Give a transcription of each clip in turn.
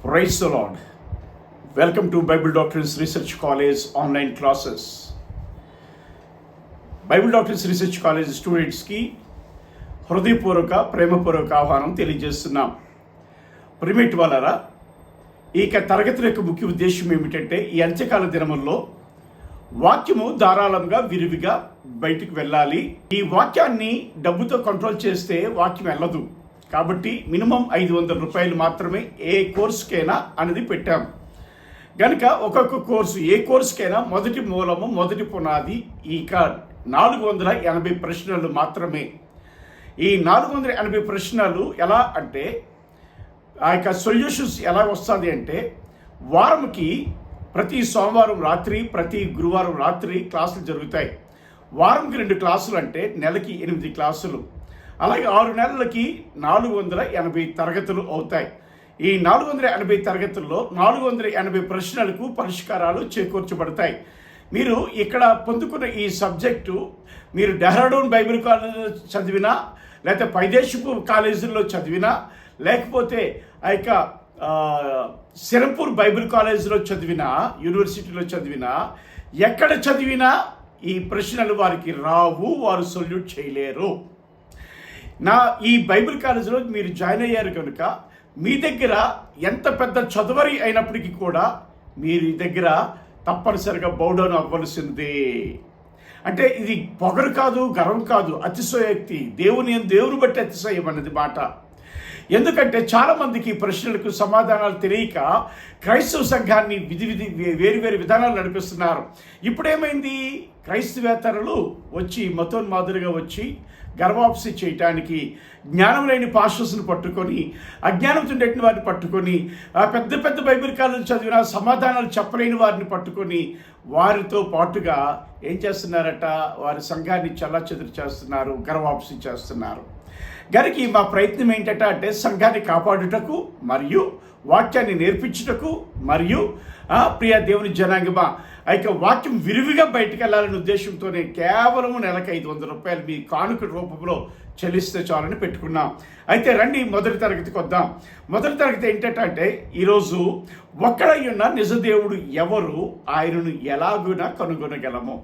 Praise the Lord. Welcome to Bible Doctrines Research College online classes. Bible doctors research college స్టూడెంట్స్కి హృదయపూర్వక ప్రేమపూర్వక ఆహ్వానం తెలియజేస్తున్నాం. ప్రిమిట్ వాళ్ళరా, ఇక తరగతుల యొక్క ముఖ్య ఉద్దేశం ఏమిటంటే ఈ అంత్యకాల దినముల్లో వాక్యము ధారాళంగా విరివిగా బయటికి వెళ్ళాలి. ఈ వాక్యాన్ని డబ్బుతో కంట్రోల్ చేస్తే వాక్యం వెళ్ళదు. కాబట్టి మినిమం 500 రూపాయలు మాత్రమే ఏ కోర్సుకైనా అనేది పెట్టాం. కనుక ఒక్కొక్క కోర్సు ఏ కోర్సుకైనా మొదటి మూలము మొదటి పునాది ఇక 480 ప్రశ్నలు మాత్రమే. ఈ 480 ప్రశ్నలు ఎలా అంటే ఆ యొక్క సొల్యూషన్స్ ఎలా వస్తుంది అంటే వారంకి ప్రతి సోమవారం రాత్రి ప్రతి గురువారం రాత్రి క్లాసులు జరుగుతాయి. వారంకి 2 క్లాసులు అంటే నెలకి 8 క్లాసులు, అలాగే 6 నెలలకి 480 తరగతులు అవుతాయి. ఈ 480 తరగతుల్లో 480 ప్రశ్నలకు పరిష్కారాలు చేకూర్చబడతాయి. మీరు ఇక్కడ పొందుకున్న ఈ సబ్జెక్టు మీరు డెహ్రాడూన్ బైబిల్ కాలేజ్ చదివినా, లేకపోతే పైదేశపు కాలేజీల్లో చదివినా, లేకపోతే ఆ యొక్క సిరంపూర్ బైబిల్ కాలేజీలో చదివినా, యూనివర్సిటీలో చదివినా, ఎక్కడ చదివినా ఈ ప్రశ్నలు వారికి రావు, వారు సొల్యూట్ చేయలేరు. ఈ బైబిల్ కాలేజీలో మీరు జాయిన్ అయ్యారు కనుక మీ దగ్గర ఎంత పెద్ద చదువరి అయినప్పటికీ కూడా మీరు దగ్గర తప్పనిసరిగా బౌడౌన్ అవ్వవలసిందే. అంటే ఇది పొగరు కాదు, గర్వం కాదు, అతిశయోక్తి. దేవుని బట్టి అతిశయం అన్నది మాట. ఎందుకంటే చాలామందికి ఈ ప్రశ్నలకు సమాధానాలు తెలియక క్రైస్తవ సంఘాన్ని వేరు విధానాలు నడిపిస్తున్నారు. ఇప్పుడేమైంది, క్రైస్తవేతరులు వచ్చి మతోన్మాదులుగా వచ్చి గర్వాప్సి చేయటానికి జ్ఞానం లేని పాస్టర్స్ని పట్టుకొని, అజ్ఞానంతో ఉండేటిన వారిని పట్టుకొని, పెద్ద పెద్ద బైబిల్ కాలేజీలు చదివిన సమాధానాలు చెప్పలేని వారిని పట్టుకొని వారితో పాటుగా ఏం చేస్తున్నారట, వారి సంఘాన్ని చల్లాచెదురు చేస్తున్నారు, గర్వాప్సి చేస్తున్నారు. గరికి మా ప్రయత్నం ఏంటంటే సంఘాన్ని కాపాడుటకు మరియు వాక్యాన్ని నేర్పించుటకు మరియు ప్రియ దేవుని జనాంగమా ఆ యొక్క వాక్యం విరివిగా బయటకు వెళ్ళాలనే ఉద్దేశంతోనే కేవలం నెలకు 500 రూపాయలు మీ కానుక రూపంలో చెల్లిస్తే చాలని పెట్టుకున్నాం. అయితే రండి మొదటి తరగతికి వద్దాం. మొదటి తరగతి ఏంటంటే ఈరోజు ఒక్కడై ఉన్న నిజదేవుడు ఎవరు, ఆయనను ఎలాగునా కనుగొనగలము.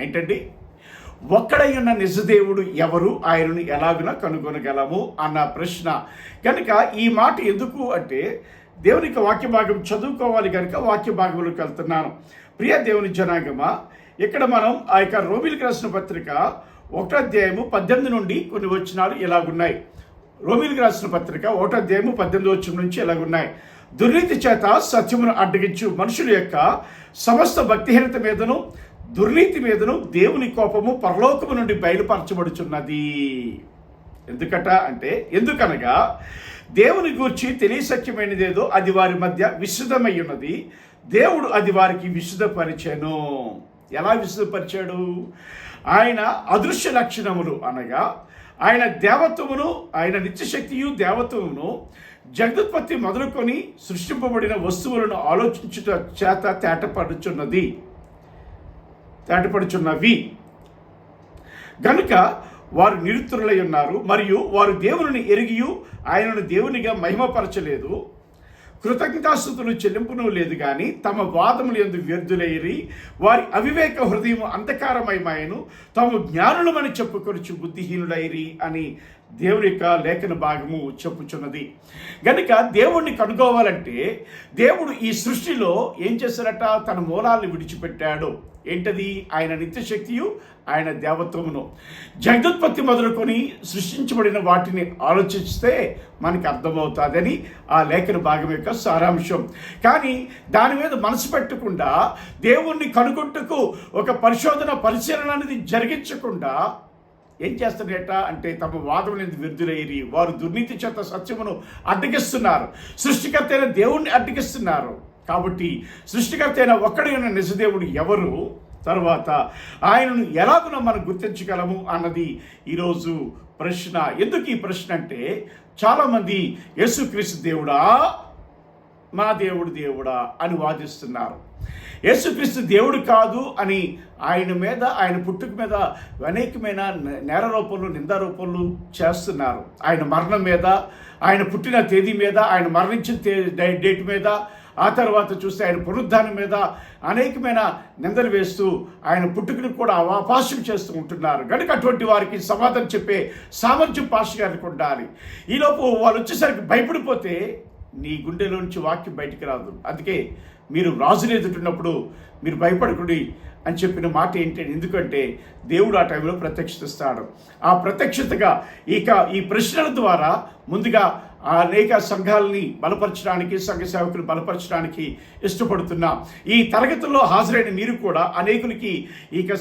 ఏంటండి, ఒక్కడై ఉన్న నిజదేవుడు ఎవరు, ఆయనను ఎలాగునా కనుగొనగలము అన్న ప్రశ్న. కనుక ఈ మాట ఎందుకు అంటే దేవునికి వాక్య భాగం చదువుకోవాలి కనుక వాక్య భాగంలోకి వెళ్తున్నాను. ప్రియ దేవుని జనాంగమా, ఇక్కడ మనం ఆ యొక్క రోమీయులకు రాసిన పత్రిక 1వ అధ్యాయము 18 నుండి కొన్ని వచనాలు ఇలాగున్నాయి. రోమీయులకు రాసిన పత్రిక 1వ అధ్యాయము 18 వచనం నుంచి ఇలాగున్నాయి. దుర్నీతి చేత సత్యమును అడ్డగించు మనుషుల యొక్క సమస్త భక్తిహీనత మీదను దుర్నీతి మీదను దేవుని కోపము పరలోకము నుండి బయలుపరచబడుచున్నది. ఎందుకనగా దేవుని గూర్చి తెలియసత్యమైనదేదో అది వారి మధ్య విశుద్ధమై ఉన్నది, దేవుడు అది వారికి విశుద్ధపరిచాను. ఎలా విశుద్ధపరిచాడు? ఆయన అదృశ్య లక్షణములు అనగా ఆయన దేవత్వమును, ఆయన నిత్యశక్తియు దేవత్వమును జగదుత్పత్తి మొదలుకొని సృష్టింపబడిన వస్తువులను ఆలోచించుట చేత తేటపడుచున్నవి గనుక వారు నిరుత్తరులై ఉన్నారు. మరియు వారు దేవుని ఎరిగియు ఆయనను దేవునిగా మహిమపరచలేదు, కృతజ్ఞతాస్తుతులు చెల్లింపును లేదు కానీ తమ వాదములు యందు వ్యర్థులైరి, వారి అవివేక హృదయం అంధకారమయమాయను, తాము జ్ఞానులమని చెప్పుకొనుచు బుద్ధిహీనులైరి అని దేవుని యొక్క లేఖన భాగము చెప్పుచున్నది. గనుక దేవుణ్ణి కనుగోవాలంటే దేవుడు ఈ సృష్టిలో ఏం చేశారట, తన మూలాలను విడిచిపెట్టాడు. ఏంటది? ఆయన నిత్యశక్తియు ఆయన దేవత్వమును. జగదుత్పత్తి మొదలుకొని సృష్టించబడిన వాటిని ఆలోచిస్తే మనకి అర్థమవుతుందని ఆ లేఖన భాగం యొక్క సారాంశం. కానీ దాని మీద మనసు పెట్టకుండా దేవుణ్ణి కనుగొట్టుకు ఒక పరిశీలన అనేది జరిగించకుండా ఏం చేస్తారట అంటే తమ వాదములందు వ్యర్థులైరి, వారు దుర్నీతి చేత సత్యమును అడ్డగిస్తున్నారు, సృష్టికర్త అయిన దేవుణ్ణి అడ్డగిస్తున్నారు. కాబట్టి సృష్టికర్త అయిన ఒక్కడై ఉన్న నిజదేవుడు ఎవరు, తర్వాత ఆయనను ఎలాగున మనం గుర్తించగలము అన్నది ఈరోజు ప్రశ్న. ఎందుకు ఈ ప్రశ్న అంటే చాలామంది యేసుక్రీస్తు దేవుడా, మా దేవుడా అని వాదిస్తున్నారు. యేసుక్రీస్తు దేవుడు కాదు అని ఆయన మీద, ఆయన పుట్టుక మీద అనేకమైన నేర రూపంలో, నిందారూపంలో చేస్తున్నారు. ఆయన మరణం మీద, ఆయన పుట్టిన తేదీ మీద, ఆయన మరణించిన డేట్ మీద, ఆ తర్వాత చూస్తే ఆయన పునరుద్ధానం మీద అనేకమైన నిందలు వేస్తూ ఆయన పుట్టుకను కూడా అపాస్యం చేస్తూ ఉంటున్నారు. కనుక అటువంటి వారికి సమాధానం చెప్పే సామర్థ్యం పాస్టర్ గారికి ఉండాలి. ఈలోపు వాళ్ళు వచ్చేసరికి భయపడిపోతే నీ గుండెలో నుంచి వాక్యం బయటికి రాదు. అందుకే మీరు రాజులు ఎదుటిన్నప్పుడు మీరు భయపడకుడి అని చెప్పిన మాట ఏంటంటే, ఎందుకంటే దేవుడు ఆ టైంలో ప్రత్యక్షిస్తాడు. ఆ ప్రత్యక్షతగా ఈ ప్రశ్నల ద్వారా ముందుగా అనేక సంఘాలని బలపరచడానికి, సంఘ సేవకులు బలపరచడానికి ఇష్టపడుతున్నాం. ఈ తరగతుల్లో హాజరైన మీరు కూడా అనేకులకి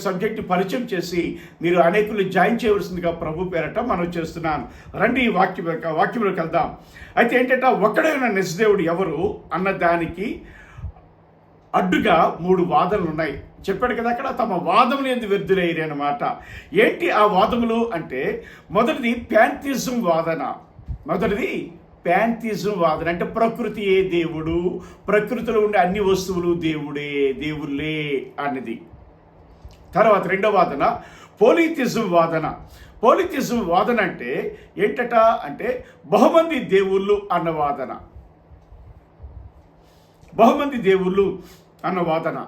సబ్జెక్టు పరిచయం చేసి మీరు అనేకుల్ని జాయిన్ చేయవలసిందిగా ప్రభు పేరట మనం చేస్తున్నాను. రండి ఈ వాక్యంలోకి వెళ్దాం. అయితే ఏంటంటే ఒక్కడైన నిజదేవుడు ఎవరు అన్న దానికి అడ్డుగా 3 వాదనలు ఉన్నాయి. చెప్పాడు కదా అక్కడ, తమ వాదములు ఎందుకు వ్యర్థులయ్యారు అన్నమాట. ఏంటి ఆ వాదములు అంటే, మొదటిది ప్యాంథిజం వాదన. అంటే ప్రకృతియే దేవుడు, ప్రకృతిలో ఉండే అన్ని వస్తువులు దేవుళ్ళే అన్నది. తర్వాత రెండవ వాదన పోలిథిజం వాదన అంటే ఏంటట అంటే బహుమంది దేవుళ్ళు అన్న వాదన.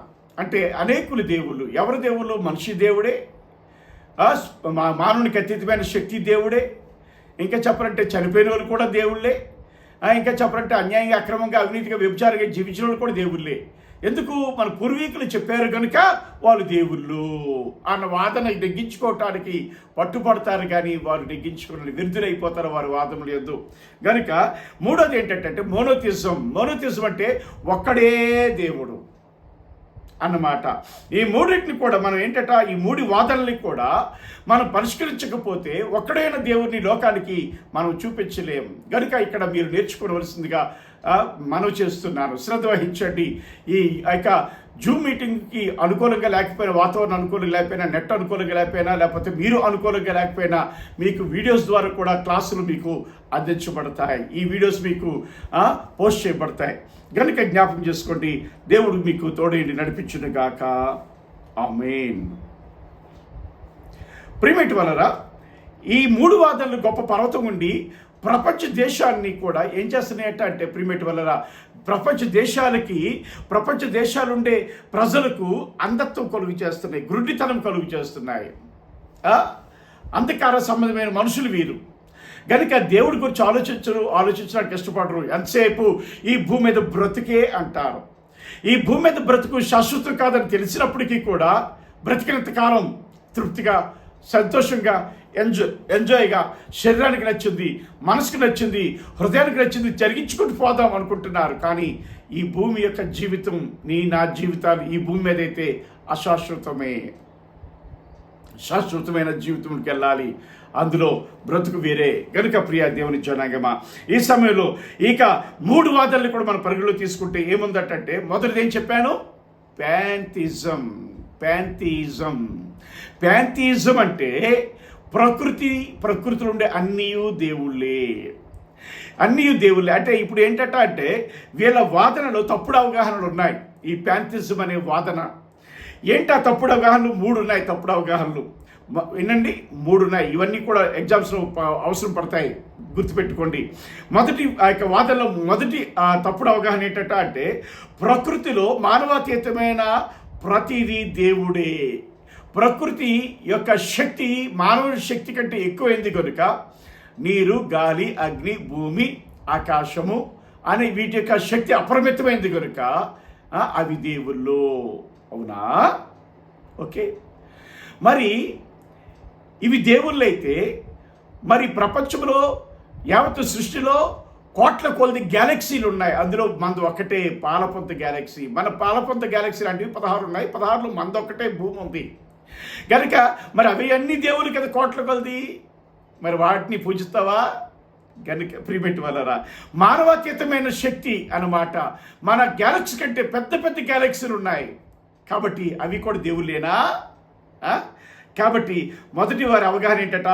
అంటే అనేకులు దేవుళ్ళు. ఎవరి దేవుళ్ళు? మనిషి దేవుడే, మానవునికి అతీతమైన శక్తి దేవుడే, ఇంకా చెప్పాలంటే చనిపోయిన వాళ్ళు కూడా దేవుళ్ళే, ఇంకా చెప్పాలంటే అన్యాయంగా, అక్రమంగా, అవినీతిగా, వ్యభిచారంగా జీవించిన వాళ్ళు కూడా దేవుళ్ళే. ఎందుకు? మన పూర్వీకులు చెప్పారు కనుక వాళ్ళు దేవుళ్ళు అన్న వాదన నెగ్గించుకోవటానికి పట్టుపడతారు, కానీ వారు నెగ్గించుకుని విరుద్ధులైపోతారు వారి వాదములు యందు. కనుక మూడోది ఏంటంటే మోనోథిజం అంటే ఒక్కడే దేవుడు అన్నమాట. ఈ మూడింటిని కూడా మనం ఈ 3 వాదనల్ని కూడా మనం పరిష్కరించకపోతే ఒక్కడైన దేవుడిని లోకానికి మనం చూపించలేము. కనుక ఇక్కడ మీరు నేర్చుకోవలసిందిగా మనం చేస్తున్నాను. శ్రద్ధ వహించండి. ఈ జూమ్ మీటింగ్కి అనుకూలంగా లేకపోయినా, వాతావరణం అనుకూలంగా లేకపోయినా, నెట్ అనుకూలంగా లేకపోయినా, లేకపోతే మీరు అనుకూలంగా లేకపోయినా మీకు వీడియోస్ ద్వారా కూడా క్లాసులు మీకు అందించబడతాయి. ఈ వీడియోస్ మీకు పోస్ట్ చేయబడతాయి. కనుక జ్ఞాపకం చేసుకోండి. దేవుడు మీకు తోడేండి నడిపించును గాక. ఆమేన్. ప్రియమైన వారలారా, ఈ 3 వాదనలు గొప్ప పర్వతం ఉండి ప్రపంచ దేశాన్ని కూడా ఏం చేస్తున్నాయట అంటే, ప్రియమైన వారలారా, ప్రపంచ దేశాలుండే ప్రజలకు అంధత్వం కలుగు చేస్తున్నాయి, గుడ్డితనం కలుగు చేస్తున్నాయి. అంధకార సంబంధమైన మనుషులు వీరు. కనుక దేవుడి గురించి ఆలోచించడానికి ఇష్టపడరు. ఎంతసేపు ఈ భూమి మీద బ్రతుకే అంటారు. ఈ భూమి మీద బ్రతుకు శాశ్వతం కాదని తెలిసినప్పటికీ కూడా బ్రతికినంత కాలం తృప్తిగా, సంతోషంగా, ఎంజాయ్గా, శరీరానికి నచ్చింది, మనసుకు నచ్చింది, హృదయానికి నచ్చింది జరిగించుకుంటూ పోదాం అనుకుంటున్నారు. కానీ ఈ భూమి యొక్క జీవితం, నా జీవితాలు ఈ భూమి మీద అయితే శాశ్వతమైన జీవితంకి వెళ్ళాలి. అందులో బ్రతుకు వేరే. కనుక ప్రియ దేవుని జనాంగమా, ఈ సమయంలో 3 వాదనలు కూడా మనం పరిగణలో తీసుకుంటే ఏముందటంటే, మొదటిది ఏం చెప్పాను? ప్యాంథిజం అంటే ప్రకృతిలో ఉండే అన్నీ దేవుళ్ళే. అంటే ఇప్పుడు ఏంటంటే వీళ్ళ వాదనలో తప్పుడు అవగాహనలు ఉన్నాయి. ఈ ప్యాంథిజం అనే వాదన ఏంటా తప్పుడు అవగాహనలు? 3 ఉన్నాయి తప్పుడు అవగాహనలు. వినండి, 3 ఉన్నాయి. ఇవన్నీ కూడా ఎగ్జామ్స్లో అవసరం పడతాయి, గుర్తుపెట్టుకోండి. మొదటి వాదనలో మొదటి తప్పుడు అవగాహన ఏంటంటే ప్రకృతిలో మానవాతీతమైన ప్రతిదీ దేవుడే. ప్రకృతి యొక్క శక్తి మానవుని శక్తి కంటే ఎక్కువైంది కనుక నీరు, గాలి, అగ్ని, భూమి, ఆకాశము అనే వీటి యొక్క శక్తి అపరిమితమైంది కనుక అవి దేవుళ్ళు. అవునా? ఓకే. మరి ఇవి దేవుళ్ళైతే మరి ప్రపంచంలో యావత్ సృష్టిలో కోట్ల కొలది గ్యాలక్సీలు ఉన్నాయి. అందులో మనది ఒకటే పాలపొంత గ్యాలక్సీ. మన పాలపొంత గ్యాలక్సీ లాంటివి 16 ఉన్నాయి. 16లో మనది ఒకటే భూమి ఉంది. కనుక మరి అవి అన్ని దేవుళ్ళు కదా, కోట్ల కొలది. మరి వాటిని పూజిస్తావా? కనుక ప్రియమైన వారలారా, మానవాతీతమైన శక్తి అన్నమాట. మన గ్యాలక్సీ కంటే పెద్ద పెద్ద గ్యాలక్సీలు ఉన్నాయి కాబట్టి అవి కూడా దేవుళ్ళేనా? కాబట్టి మొదటి వారి అవగాహన ఏంటట,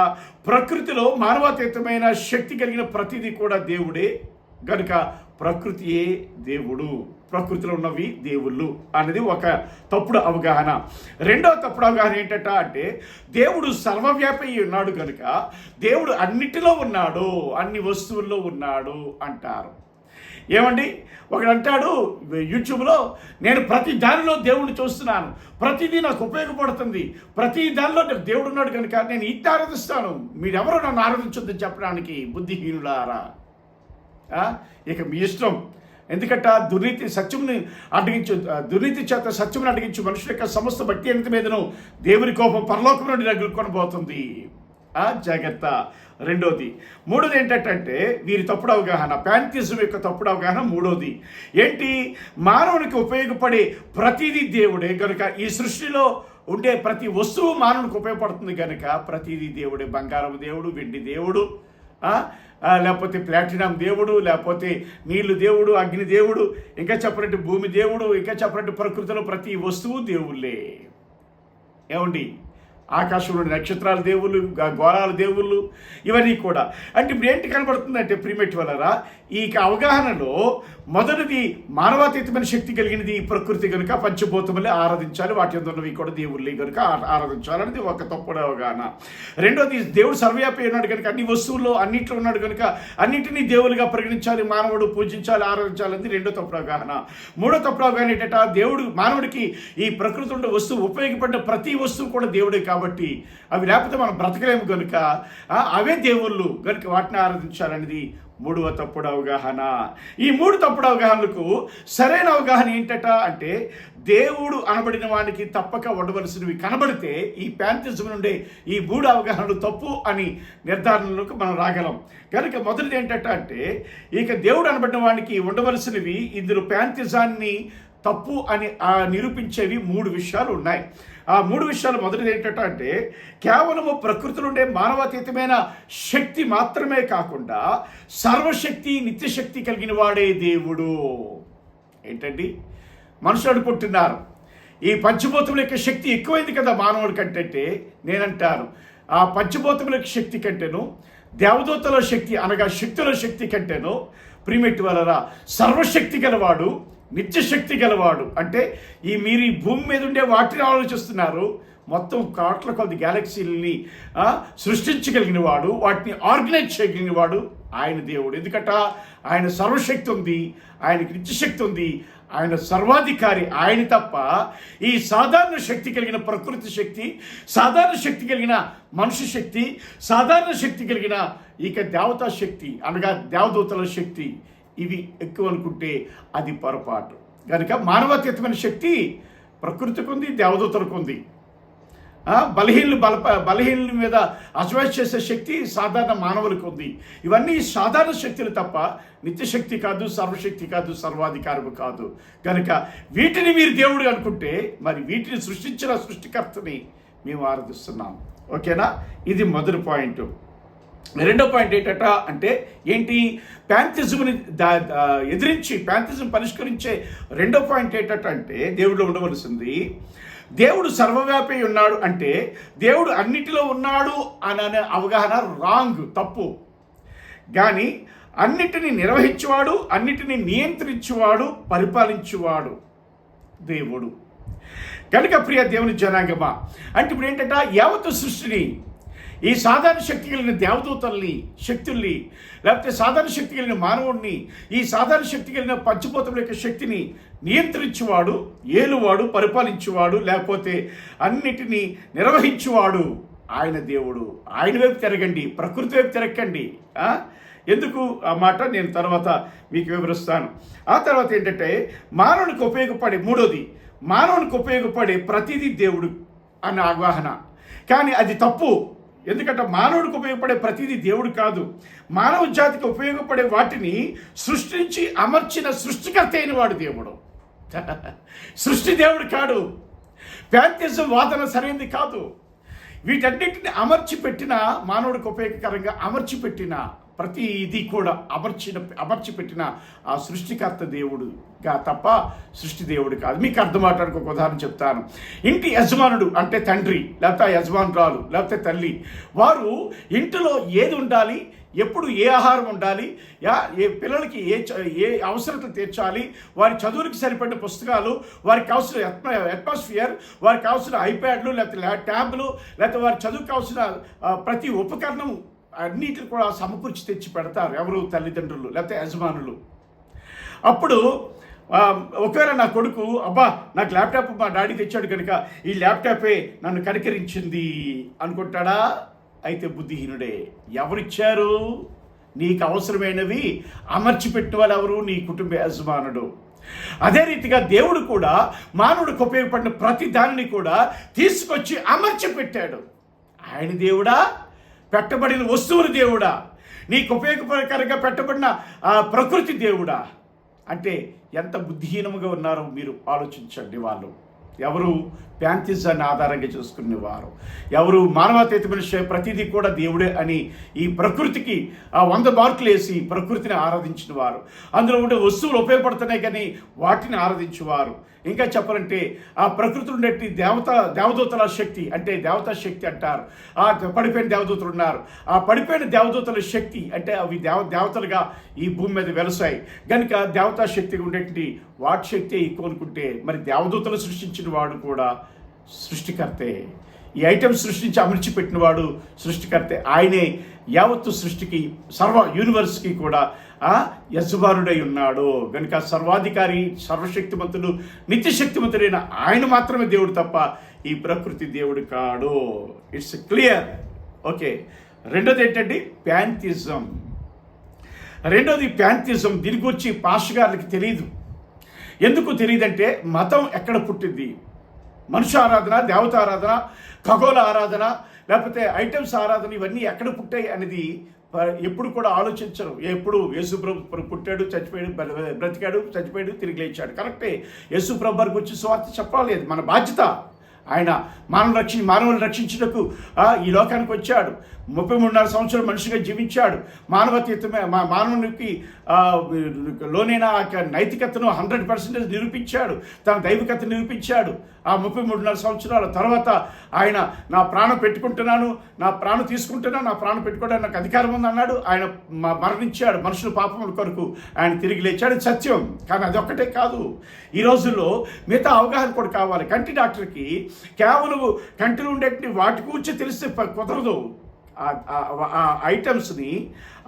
ప్రకృతిలో మానవాతీతమైన శక్తి కలిగిన ప్రతిదీ కూడా దేవుడే. కనుక ప్రకృతియే దేవుడు, ప్రకృతిలో ఉన్నవి దేవుళ్ళు అనేది ఒక తప్పుడు అవగాహన. రెండవ తప్పుడు అవగాహన ఏంటంట అంటే దేవుడు సర్వవ్యాపి ఉన్నాడు కనుక దేవుడు అన్నిటిలో ఉన్నాడు, అన్ని వస్తువుల్లో ఉన్నాడు అంటారు. ఏమండి, ఒకడు అంటాడు యూట్యూబ్లో, నేను ప్రతి దానిలో దేవుడిని చూస్తున్నాను, ప్రతిదీ నాకు ఉపయోగపడుతుంది, ప్రతి దానిలో దేవుడు ఉన్నాడు కనుక నేను ఇట్లా ఆరాధిస్తాను, మీరెవరో నన్ను ఆరాధించొద్దని చెప్పడానికి బుద్ధిహీనులారా. ఇక మీ ఇష్టం. ఎందుకంటే దుర్నీతి చేత సత్యమును అడ్డగించు మనుషుల యొక్క సమస్త భక్తి ఎంత మీదను దేవుని కోపం పరలోకం నుండి రగులుకొని పోతుంది. జాగ్రత్త. రెండోది. మూడోది ఏంటంటే వీరి తప్పుడు అవగాహన, ప్యాంథిజం యొక్క తప్పుడు అవగాహన. మూడోది ఏంటి, మానవునికి ఉపయోగపడే ప్రతిదీ దేవుడే కనుక ఈ సృష్టిలో ఉండే ప్రతి వస్తువు మానవునికి ఉపయోగపడుతుంది కనుక ప్రతిదీ దేవుడే. బంగారం దేవుడు, వెండి దేవుడు, లేకపోతే ప్లాటినం దేవుడు, లేకపోతే నీళ్లు దేవుడు, అగ్ని దేవుడు, ఇంకా చెప్పినట్టు భూమి దేవుడు, ఇంకా చెప్పినట్టు ప్రకృతిలో ప్రతి వస్తువు దేవుళ్ళే. ఏమండి, ఆకాశంలో నక్షత్రాల దేవుళ్ళు, గోళాల దేవుళ్ళు, ఇవన్నీ కూడా. అంటే ఇప్పుడు ఏంటి కనబడుతుందంటే ప్రిమేట్ వలన ఈ అవగాహనలో మొదటిది మానవాతీతమైన శక్తి కలిగినది ఈ ప్రకృతి కనుక పంచభూతములే ఆరాధించాలి, వాటి ఉన్నవి కూడా దేవుళ్ళే కనుక ఆరాధించాలనేది ఒక తప్పుడు అవగాహన. రెండోది, దేవుడు సర్వవ్యాపి ఉన్నాడు కనుక అన్ని వస్తువుల్లో అన్నింటిలో ఉన్నాడు కనుక అన్నింటినీ దేవులుగా పరిగణించాలి, మానవుడు పూజించాలి, ఆరాధించాలనేది రెండో తప్పుడు అవగాహన. మూడో తప్పుడు అవగాహన ఏంటంటే దేవుడు మానవుడికి ఈ ప్రకృతి ఉండే వస్తువు ఉపయోగపడ్డ ప్రతి వస్తువు కూడా దేవుడే కాబట్టి అవి లేకపోతే మనం బ్రతకలేము కనుక అవే దేవుళ్ళు కనుక వాటిని ఆరాధించాలనేది మూడవ తప్పుడు అవగాహన. ఈ మూడు తప్పుడు అవగాహనలకు సరైన అవగాహన ఏంటట అంటే దేవుడు అనబడిన వానికి తప్పక ఉండవలసినవి కనబడితే ఈ ప్యాంథిజం నుండే ఈ మూడు అవగాహనలు తప్పు అని నిర్ధారణలకు మనం రాగలం. కనుక మొదటిది ఏంటట అంటే ఇక దేవుడు అనబడిన వానికి ఉండవలసినవి ఇందులో ప్యాంథిజాన్ని తప్పు అని నిరూపించేవి మూడు విషయాలు ఉన్నాయి. ఆ మూడు విషయాలు మొదటిది ఏంటంటే కేవలము ప్రకృతిలో ఉండే మానవాతీతమైన శక్తి మాత్రమే కాకుండా సర్వశక్తి నిత్యశక్తి కలిగిన వాడే దేవుడు. ఏంటండి, మనుషులు అనుకుంటున్నారు ఈ పంచభూతముల యొక్క శక్తి ఎక్కువైంది కదా మానవుడి కంటే. నేనంటాను ఆ పంచభూతముల యొక్క శక్తి కంటేను దేవదూతల శక్తి అనగా శక్తుల శక్తి కంటేను ప్రిమిట్ వలన సర్వశక్తి గలవాడు, నిత్యశక్తి గలవాడు. అంటే మీరు ఈ భూమి మీద ఉండే వాటిని ఆలోచిస్తున్నారు, మొత్తం కోట్ల కొద్ది గ్యాలక్సీలని సృష్టించగలిగిన వాడు, వాటిని ఆర్గనైజ్ చేయగలిగిన వాడు ఆయన దేవుడు. ఎందుకంటే ఆయన సర్వశక్తి ఉంది, ఆయనకి నిత్యశక్తి ఉంది, ఆయన సర్వాధికారి. ఆయన తప్ప ఈ సాధారణ శక్తి కలిగిన ప్రకృతి శక్తి, సాధారణ శక్తి కలిగిన మనుష్య శక్తి, సాధారణ శక్తి కలిగిన ఇక దేవతా శక్తి అనగా దేవదూతల శక్తి, ఇవి ఎక్కువ అనుకుంటే అది పొరపాటు. కనుక మానవాతీతమైన శక్తి ప్రకృతికి ఉంది, దేవదూతలకు ఉంది. బలహీనుల మీద అజమాయిష్ చేసే శక్తి సాధారణ మానవులకు ఉంది. ఇవన్నీ సాధారణ శక్తులు తప్ప నిత్యశక్తి కాదు, సర్వశక్తి కాదు, సర్వాధికారము కాదు. కనుక వీటిని మీరు దేవుడు అనుకుంటే మరి వీటిని సృష్టించిన సృష్టికర్తని మేము ఆరాధిస్తున్నాం. ఓకేనా? ఇది మొదటి పాయింట్. రెండో పాయింట్ ఏంటట అంటే ఏంటి, ప్యాంథిజంని ఎదిరించి ప్యాంథిజం పరిష్కరించే రెండో పాయింట్ ఏంటట అంటే దేవుడిలో ఉండవలసింది దేవుడు సర్వవ్యాపి ఉన్నాడు అంటే దేవుడు అన్నిటిలో ఉన్నాడు అనే అవగాహన రాంగ్, తప్పు. కానీ అన్నిటినీ నిర్వహించేవాడు, అన్నిటినీ నియంత్రించేవాడు, పరిపాలించేవాడు దేవుడు. కనుక ప్రియ దేవుని జనాంగమా, అంటే ఇప్పుడు ఏంటంటే యావత్తు సృష్టిని ఈ సాధారణ శక్తి కలిగిన దేవదూతల్ని, శక్తుల్ని, లేకపోతే సాధారణ శక్తి కలిగిన మానవుడిని, ఈ సాధారణ శక్తి కలిగిన పంచభూతముల యొక్క శక్తిని నియంత్రించేవాడు, ఏలువాడు, పరిపాలించేవాడు, లేకపోతే అన్నిటినీ నిర్వహించేవాడు ఆయన దేవుడు. ఆయన వైపు తిరగండి, ప్రకృతి వైపు తిరగండి. ఎందుకు ఆ మాట నేను తర్వాత మీకు వివరిస్తాను. ఆ తర్వాత ఏంటంటే మానవునికి ఉపయోగపడే మూడోది, మానవునికి ఉపయోగపడే ప్రతిదీ దేవుడు అన్న అవగాహన. కానీ అది తప్పు. ఎందుకంటే మానవుడికి ఉపయోగపడే ప్రతిదీ దేవుడు కాదు. మానవ జాతికి ఉపయోగపడే వాటిని సృష్టించి అమర్చిన సృష్టికర్త అయిన వాడు దేవుడు. సృష్టి దేవుడు కాడు. ప్యాంథిజం వాదన సరైనది కాదు. వీటన్నిటిని అమర్చి పెట్టిన మానవుడికి ఉపయోగకరంగా అమర్చి పెట్టిన ప్రతి ఇది కూడా అమర్చి పెట్టిన ఆ సృష్టికర్త దేవుడుగా తప్ప సృష్టి దేవుడు కాదు. మీకు అర్థం మాట్లాడుకో ఒక ఉదాహరణ చెప్తాను. ఇంటి యజమానుడు అంటే తండ్రి, లేకపోతే యజమానురాలు, లేకపోతే తల్లి, వారు ఇంటిలో ఏది ఉండాలి, ఎప్పుడు ఏ ఆహారం ఉండాలి, ఏ పిల్లలకి ఏ అవసరతలు తీర్చాలి, వారి చదువులకు సరిపడిన పుస్తకాలు, వారికి కావాల్సిన అట్మాస్ఫియర్, వారికి కావాల్సిన ఐప్యాడ్లు, లేకపోతే ట్యాబ్లు, లేకపోతే వారి చదువుకు కావాల్సిన ప్రతి ఉపకరణం అన్నిటిని కూడా సమకూర్చి తెచ్చి పెడతారు ఎవరు? తల్లిదండ్రులు లేకపోతే యజమానులు. అప్పుడు ఒకవేళ నా కొడుకు, అబ్బా నాకు ల్యాప్టాప్ మా డాడీ తెచ్చాడు కనుక ఈ ల్యాప్టాపే నన్ను కనికరించింది అనుకుంటాడా? అయితే బుద్ధిహీనుడే. ఎవరిచ్చారు? నీకు అవసరమైనవి అమర్చిపెట్టిన వాళ్ళు ఎవరు? నీ కుటుంబ యజమానుడు. అదే రీతిగా దేవుడు కూడా మానవుడికి ఉపయోగపడిన ప్రతి దానిని కూడా తీసుకొచ్చి అమర్చి పెట్టాడు. ఆయన దేవుడా? పెట్టబడిన వస్తువులు దేవుడా? నీకు ఉపయోగకరంగా పెట్టబడిన ప్రకృతి దేవుడా? అంటే ఎంత బుద్ధిహీనముగా ఉన్నారో మీరు ఆలోచించండి. వాళ్ళు ఎవరు? ప్యాంతిజాన్ని ఆధారంగా చేసుకునేవారు. ఎవరు? మానవాతీతమైన ప్రతిదీ కూడా దేవుడే అని ఈ ప్రకృతికి 100 మార్కులు వేసి ప్రకృతిని ఆరాధించిన వారు. అందులో ఉండే వస్తువులు ఉపయోగపడుతున్నాయి కానీ వాటిని ఆరాధించేవారు. ఇంకా చెప్పాలంటే ఆ ప్రకృతిలో ఉండేటి దేవదూతల శక్తి, అంటే దేవతా శక్తి అంటారు. ఆ పడిపోయిన దేవదూతలు ఉన్నారు. ఆ పడిపోయిన దేవదూతల శక్తి అంటే అవి దేవతలుగా ఈ భూమి మీద వెలసాయి కనుక దేవతా శక్తిగా ఉండేటి వాటి శక్తి ఎక్కువ అనుకుంటే, మరి దేవదూతలు సృష్టించిన వాడు కూడా సృష్టికర్తే. ఈ ఐటమ్ సృష్టించి అమర్చిపెట్టిన వాడు సృష్టికర్తే. ఆయనే యావత్తు సృష్టికి, సర్వ యూనివర్స్కి కూడా యజమానుడై ఉన్నాడు కనుక సర్వాధికారి, సర్వశక్తిమంతుడు, నిత్యశక్తిమంతుడైన ఆయన మాత్రమే దేవుడు తప్ప ఈ ప్రకృతి దేవుడు కాడు. It's clear. ఓకే, రెండోది ఏంటంటే ప్యాంతిజం. ప్యాంతిజం దీని గురించి పాస్టర్ గారికి తెలియదు. ఎందుకు తెలియదంటే మతం ఎక్కడ పుట్టింది? మనుష్య ఆరాధన, దేవత ఆరాధన, ఖగోళ ఆరాధన, లేకపోతే ఐటమ్స్ ఆరాధన, ఇవన్నీ ఎక్కడ పుట్టాయి అనేది ఎప్పుడు కూడా ఆలోచించరు. ఎప్పుడు యేసుప్రభు పుట్టాడు, చచ్చిపోయాడు, బ్రతికాడు, చచ్చిపోయాడు, తిరిగి లేచాడు. కరెక్టే. యేసుప్రభు వారికి వచ్చి సువార్త చెప్పలేదు, మన బాధ్యత. ఆయన మానవులను రక్షించుటకు ఈ లోకానికి వచ్చాడు. 33.5 సంవత్సరాలు మనిషిగా జీవించాడు. మానవునికి లోనైన నైతికతను 100% నిరూపించాడు. తన దైవికత నిరూపించాడు. ఆ 33.5 సంవత్సరాల తర్వాత ఆయన నా ప్రాణం పెట్టుకుంటున్నాను, నా ప్రాణం తీసుకుంటున్నాను, నా ప్రాణం పెట్టుకోవడానికి నాకు అధికారం ఉంది అన్నాడు. ఆయన మరణించాడు మనుషుల పాపముల కొరకు. ఆయన తిరిగి లేచాడు. సత్యం. కానీ అదొక్కటే కాదు, ఈ రోజుల్లో మిగతా అవగాహన కూడా కావాలి. కంటి డాక్టర్కి కేవలం కంటిలో ఉండే వాటి కూర్చి తెలిస్తే కుదరదు. ఆ ఐటమ్స్ని,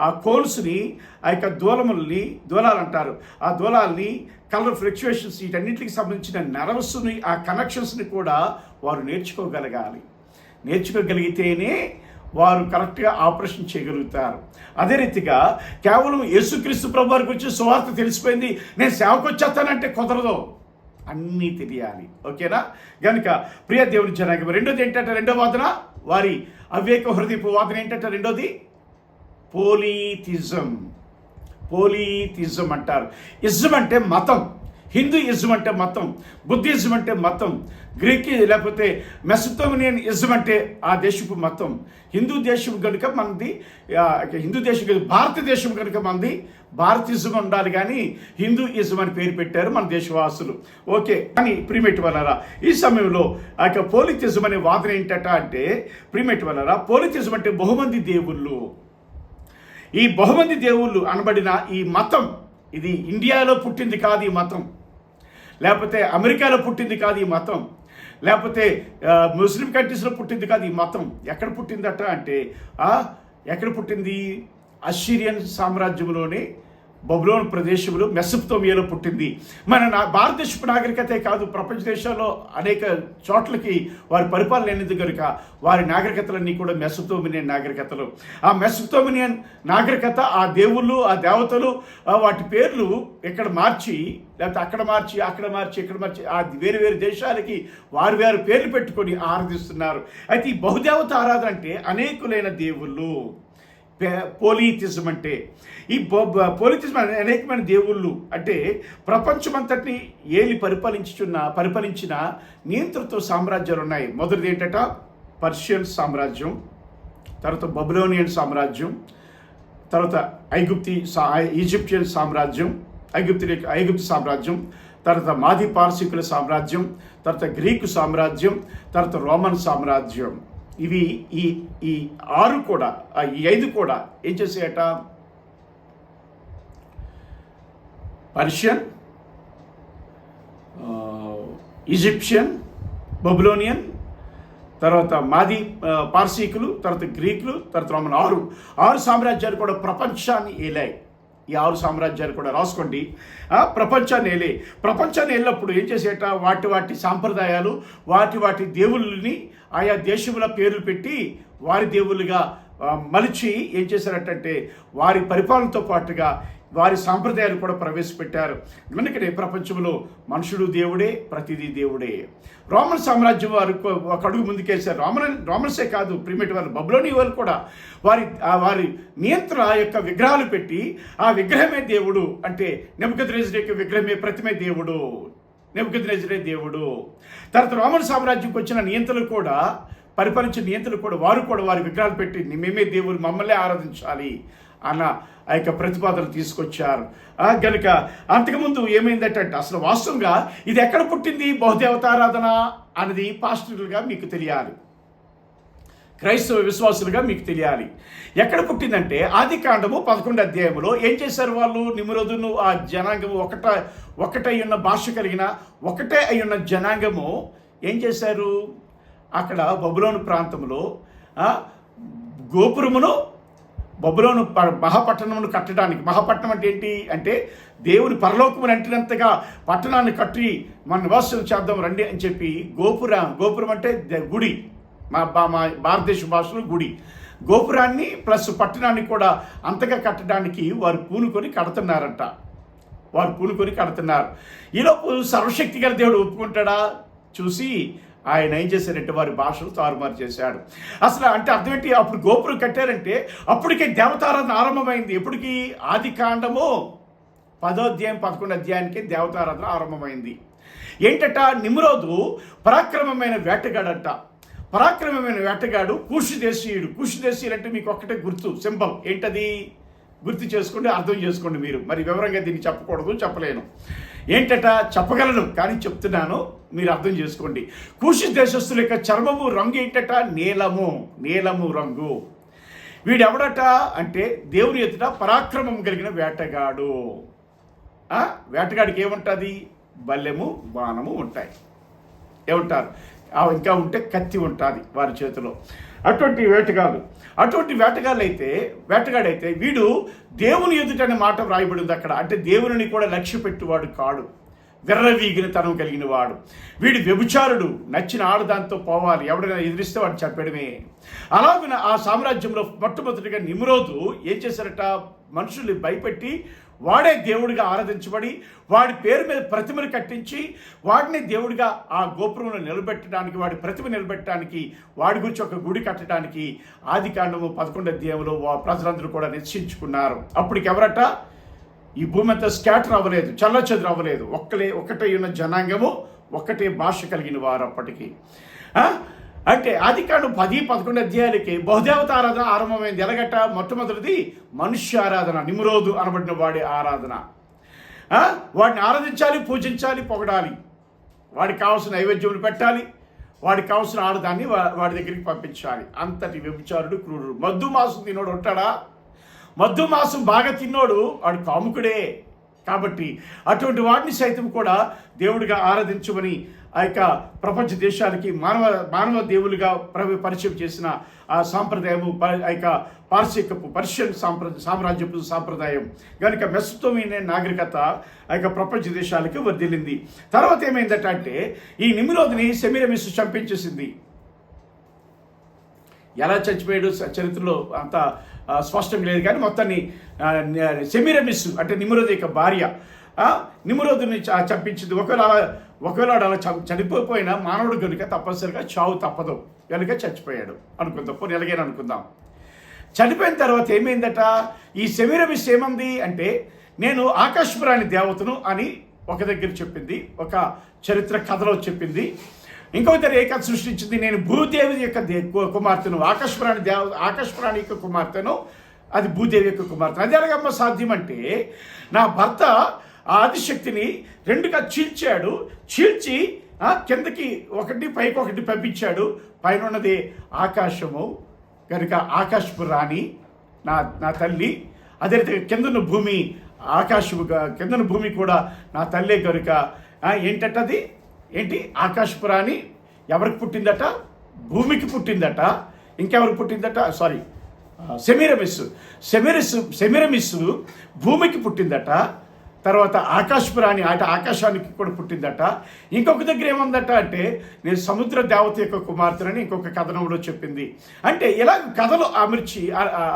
ఆ కోల్స్ని, ఆ యొక్క దూలాలు అంటారు, ఆ దూలాల్ని, కలర్ ఫ్లక్చుయేషన్స్, వీటన్నింటికి సంబంధించిన నర్వస్ని, ఆ కనెక్షన్స్ని కూడా వారు నేర్చుకోగలిగితేనే వారు కరెక్ట్గా ఆపరేషన్ చేయగలుగుతారు. అదే రీతిగా కేవలం యేసుక్రీస్తు ప్రభు వారి గురించి సువార్త తెలిసిపోయింది, నేను సేవకు వచ్చేస్తానంటే కుదరదు. అన్నీ తెలియాలి. ఓకేనా? కనుక ప్రియ దేవుని జనాంగం. రెండోది ఏంటంటే, రెండో వాదన, వారి అవివేక హృదయపు వాదన ఏంటంటే, రెండోది పోలీతిజం అంటారు. ఇజం అంటే మతం. హిందూయిజం అంటే మతం, బుద్ధిజం అంటే మతం, గ్రీక్ లేకపోతే మెసొపొటేమియన్ ఇజం అంటే ఆ దేశపు మతం. హిందూ దేశం కనుక మనది, హిందూ దేశం భారతదేశం కనుక మనది భారతీజం ఉండాలి, కానీ హిందూయిజం అని పేరు పెట్టారు మన దేశవాసులు. ఓకే, కానీ ప్రిమేట్ వలరా ఈ సమయంలో ఆ యొక్క పోలితిజం అనే వాదన ఏంటట అంటే, ప్రిమేట్ వలరా పోలితిజం అంటే బహుమంది దేవుళ్ళు. ఈ బహుమంది దేవుళ్ళు అనబడిన ఈ మతం, ఇది ఇండియాలో పుట్టింది కాదు ఈ మతం, లేకపోతే అమెరికాలో పుట్టింది కాదు ఈ మతం, లేకపోతే ముస్లిం కంట్రీస్లో పుట్టింది కాదు ఈ మతం. ఎక్కడ పుట్టిందట అంటే, ఎక్కడ పుట్టింది? అస్సిరియన్ సామ్రాజ్యంలోనే బబులోన్ ప్రదేశంలో మెసొపొటేమియాలో పుట్టింది. మన భారతదేశపు నాగరికతే కాదు, ప్రపంచ దేశాల్లో అనేక చోట్లకి వారి పరిపాలన లేనిది కనుక వారి నాగరికతలన్నీ కూడా మెసొపొటేమియన్ నాగరికతలు. ఆ మెసొపొటేమియన్ నాగరికత, ఆ దేవుళ్ళు, ఆ దేవతలు, వాటి పేర్లు ఇక్కడ మార్చి, లేకపోతే అక్కడ మార్చి, ఇక్కడ మార్చి, ఆ వేరు వేరు దేశాలకి వారు వేరు పేర్లు పెట్టుకొని ఆరాధిస్తున్నారు. అయితే ఈ బహుదేవత ఆరాధన అంటే అనేకులైన దేవుళ్ళు. పోలితిజం అంటే, ఈ పోలితిజం అనేకమైన దేవుళ్ళు అంటే ప్రపంచమంతటిని పరిపాలించిన నియంతృత్వ సామ్రాజ్యాలు ఉన్నాయి. మొదటిది ఏంటంట పర్షియన్ సామ్రాజ్యం, తర్వాత బబులోనియన్ సామ్రాజ్యం, తర్వాత ఈజిప్షియన్ సామ్రాజ్యం, ఐగుప్తు సామ్రాజ్యం, తర్వాత మాది పార్సికుల సామ్రాజ్యం, తర్వాత గ్రీకు సామ్రాజ్యం, తర్వాత రోమన్ సామ్రాజ్యం. ఇవి ఈ 6 కూడా, ఈ 5 కూడా ఏం చేసాయట? పర్షియన్, ఈజిప్షియన్, బబులోనియన్, తర్వాత మాది పార్సీకులు, తర్వాత గ్రీకులు, తర్వాత రోమన్ 6 సామ్రాజ్యాలు కూడా ప్రపంచాన్ని ఏలాయి. ఈ 6 సామ్రాజ్యాలు కూడా రాసుకోండి. ప్రపంచాన్ని వెళ్ళినప్పుడు ఏం చేసేట? వాటి సాంప్రదాయాలు, వాటి దేవుళ్ళని ఆయా దేశముల పేర్లు పెట్టి వారి దేవుళ్ళుగా మలిచి ఏం చేశారటంటే వారి పరిపాలనతో పాటుగా వారి సాంప్రదాయాలు కూడా ప్రవేశపెట్టారు. అందుకనే ప్రపంచంలో మనుషుడు దేవుడే, ప్రతిదీ దేవుడే. రోమన్ సామ్రాజ్యం వారు ఒక అడుగు ముందుకేశారు. రోమన్సే కాదు, ప్రిమిటివ్ వాళ్ళు, బబులోని వాళ్ళు కూడా వారి నియంత్రణ యొక్క విగ్రహాలు పెట్టి ఆ విగ్రహమే దేవుడు, అంటే నెబుకద్నెజరు యొక్క విగ్రహమే, ప్రతిమే దేవుడు, నెబుకద్నెజరే దేవుడు. తర్వాత రోమన్ సామ్రాజ్యంకి వచ్చిన నియంత్రణలు కూడా, పరిపాలించిన నియంత్రణలు కూడా వారి విగ్రహాలు పెట్టి మేమే దేవుడు, మమ్మల్ని ఆరాధించాలి అన్న ఆ యొక్క ప్రతిపాదనలు తీసుకొచ్చారు. కనుక అంతకుముందు ఏమైందంటే అసలు వాస్తవంగా ఇది ఎక్కడ పుట్టింది? బహుదేవతారాధన అనేది పాస్టర్లుగా మీకు తెలియాలి, క్రైస్తవ విశ్వాసులుగా మీకు తెలియాలి. ఎక్కడ పుట్టిందంటే ఆదికాండము 11వ అధ్యాయంలో ఏం చేశారు వాళ్ళు? నిమ్రోదును ఆ జనాంగము ఒకటై ఉన్న భాష కలిగిన ఒకటే అయి ఉన్న జనాంగము ఏం చేశారు? అక్కడ బబులోను ప్రాంతంలో గోపురమును, బబులోను మహాపట్టణమును కట్టడానికి, మహాపట్టణం అంటే ఏంటి అంటే దేవుని పరలోకమును అంటినంతగా పట్టణాన్ని కట్టి మన నివాసం చేద్దాం రండి అని చెప్పి గోపురం అంటే గుడి, మా భారతదేశ భాషలో గుడి, గోపురాన్ని ప్లస్ పట్టణాన్ని కూడా అంతగా కట్టడానికి వారు పూనుకొని కడుతున్నారు. ఈలోపు సర్వశక్తి గల దేవుడు ఒప్పుకుంటాడా? చూసి ఆయన ఏం చేశారంటే వారి భాషలు తారుమారు చేశాడు. అసలు అంటే అర్థం ఏంటి? అప్పుడు గోపురం కట్టారంటే అప్పటికే దేవతారాధన ఆరంభమైంది. ఎప్పటికీ? ఆదికాండము 10వ అధ్యాయం 11వ అధ్యాయానికి దేవతారాధన ఆరంభమైంది. ఏంటట? నిమ్రోదు పరాక్రమమైన వేటగాడు, కూషుదేశీయుడు. కూషుదేశీయులు అంటే మీకు ఒక్కటే గుర్తు, సింబల్ ఏంటది? గుర్తు చేసుకోండి, అర్థం చేసుకోండి మీరు. మరి వివరంగా దీన్ని చెప్పకూడదు, చెప్పలేను. ఏంటట? చెప్పగలను కానీ చెప్తున్నాను, మీరు అర్థం చేసుకోండి. కూషు దేశస్తుల యొక్క చర్మము రంగు ఏంటట? నీలము రంగు. వీడెవడట అంటే దేవుని ఎదుట పరాక్రమం కలిగిన వేటగాడు. వేటగాడికి ఏముంటుంది? బల్లెము, బాణము ఉంటాయి. ఏమంటారు? ఇంకా ఉంటే కత్తి ఉంటుంది వారి చేతిలో. అటువంటి వేటగాడైతే వీడు దేవుని ఎదుటనే మాట వ్రాయబడింది అక్కడ. అంటే దేవుని కూడా లక్ష్య పెట్టువాడు కాడు, విర్రవీగిన తనం కలిగిన వాడు. వీడు వ్యభిచారుడు, నచ్చిన ఆడదాంతో పోవాలి, ఎవడైనా ఎదిరిస్తే వాడు చెప్పడమే. అలాగే ఆ సామ్రాజ్యంలో మొట్టమొదటిగా నిమ్రోదు ఏం చేశారట? మనుషుల్ని భయపెట్టి వాడే దేవుడిగా ఆరాధించబడి వాడి పేరు మీద ప్రతిమను కట్టించి వాడిని దేవుడిగా ఆ గోపురంలో నిలబెట్టడానికి, వాడి ప్రతిమ నిలబెట్టడానికి, వాడి గురించి ఒక గుడి కట్టడానికి ఆదికాండము 11వ అధ్యాయంలో ప్రజలందరూ కూడా నిశ్చయించుకున్నారు. అప్పటికి ఎవరట? ఈ భూమి అంతా స్కాటర్ అవ్వలేదు, చల్లచెదురు అవ్వలేదు. ఒకటే ఉన్న జనాంగము, ఒకటే భాష కలిగిన వారు అప్పటికి. అంటే ఆదికాండం 10, 11 అధ్యాయాలకి బహుదేవతారాధన ఆరంభమైంది. ఎలాగట? మొట్టమొదటిది మనుష్య ఆరాధన, నిమ్రోదు అనబడిన వాడి ఆరాధన. వాడిని ఆరాధించాలి, పూజించాలి, పొగడాలి, వాడికి కావాల్సిన నైవేద్యములు పెట్టాలి, వాడికి కావాల్సిన ఆడదాన్ని వాడి దగ్గరికి పంపించాలి. అంతటి వ్యభిచారుడు, క్రూరుడు. మద్దు మాంసం తిన్నోడు ఉంటాడా? మద్దు మాంసం బాగా తిన్నోడు వాడు కాముకుడే. కాబట్టి అటువంటి వాడిని సైతం కూడా దేవుడిగా ఆరాధించమని ఆ యొక్క ప్రపంచ దేశాలకి మానవ దేవులుగా పరిచయం చేసిన ఆ సాంప్రదాయము, ఆ యొక్క పర్షియన్ సామ్రాజ్యపు సాంప్రదాయం కనుక మెసొపొతేమియా నాగరికత ఆ యొక్క ప్రపంచ దేశాలకి వర్ధిల్లింది. తర్వాత ఏమైందట అంటే ఈ నిమ్రోదుని సెమీరమిస్ చంపించేసింది. ఎలా చచ్చిపోయాడు చరిత్రలో అంత స్పష్టంగా లేదు, కానీ మొత్తాన్ని సెమీరమిస్ అంటే నిమ్రోదు యొక్క భార్య నిమ్రోదుని చంపించింది. ఒకవేళ అలా చనిపోయినా మానవుడు కనుక తప్పనిసరిగా చావు తప్పదు కనుక చచ్చిపోయాడు అనుకుందాం, పోనీ ఎలాగైనా అనుకుందాం. చనిపోయిన తర్వాత ఏమైందట? ఈ సెమీరమిస్ ఏమంది అంటే నేను ఆకాశపురాణి దేవతను అని ఒక దగ్గర చెప్పింది, ఒక చరిత్ర కథలో చెప్పింది. ఇంకొక దగ్గర ఏ కథ సృష్టించింది? నేను భూదేవి యొక్క కుమార్తెను, ఆకాశపురాణి యొక్క కుమార్తెను అది భూదేవి యొక్క కుమార్తె. అది ఎలాగమ్మ సాధ్యం అంటే, నా భర్త ఆ ఆదిశక్తిని రెండుగా చీల్చి కిందకి ఒకటి పైకి ఒకటి పంపించాడు. పైన ఉన్నది ఆకాశము కనుక ఆకాశపు రాణి నా తల్లి, అదే కిందన భూమి ఆకాశముగా, కిందన భూమి కూడా నా తల్లే కనుక ఏంటది ఏంటి ఆకాశపు రాణి ఎవరికి పుట్టిందట? భూమికి పుట్టిందట. ఇంకెవరికి పుట్టిందట? సారీ, సెమిరమిస్ భూమికి పుట్టిందట. తర్వాత ఆకాశపు రాణి ఆకాశానికి కూడా పుట్టిందట. ఇంకొక దగ్గర ఏముందట అంటే, నేను సముద్ర దేవత యొక్క కుమార్తెనని ఇంకొక కథనంలో చెప్పింది. అంటే ఇలా కథలు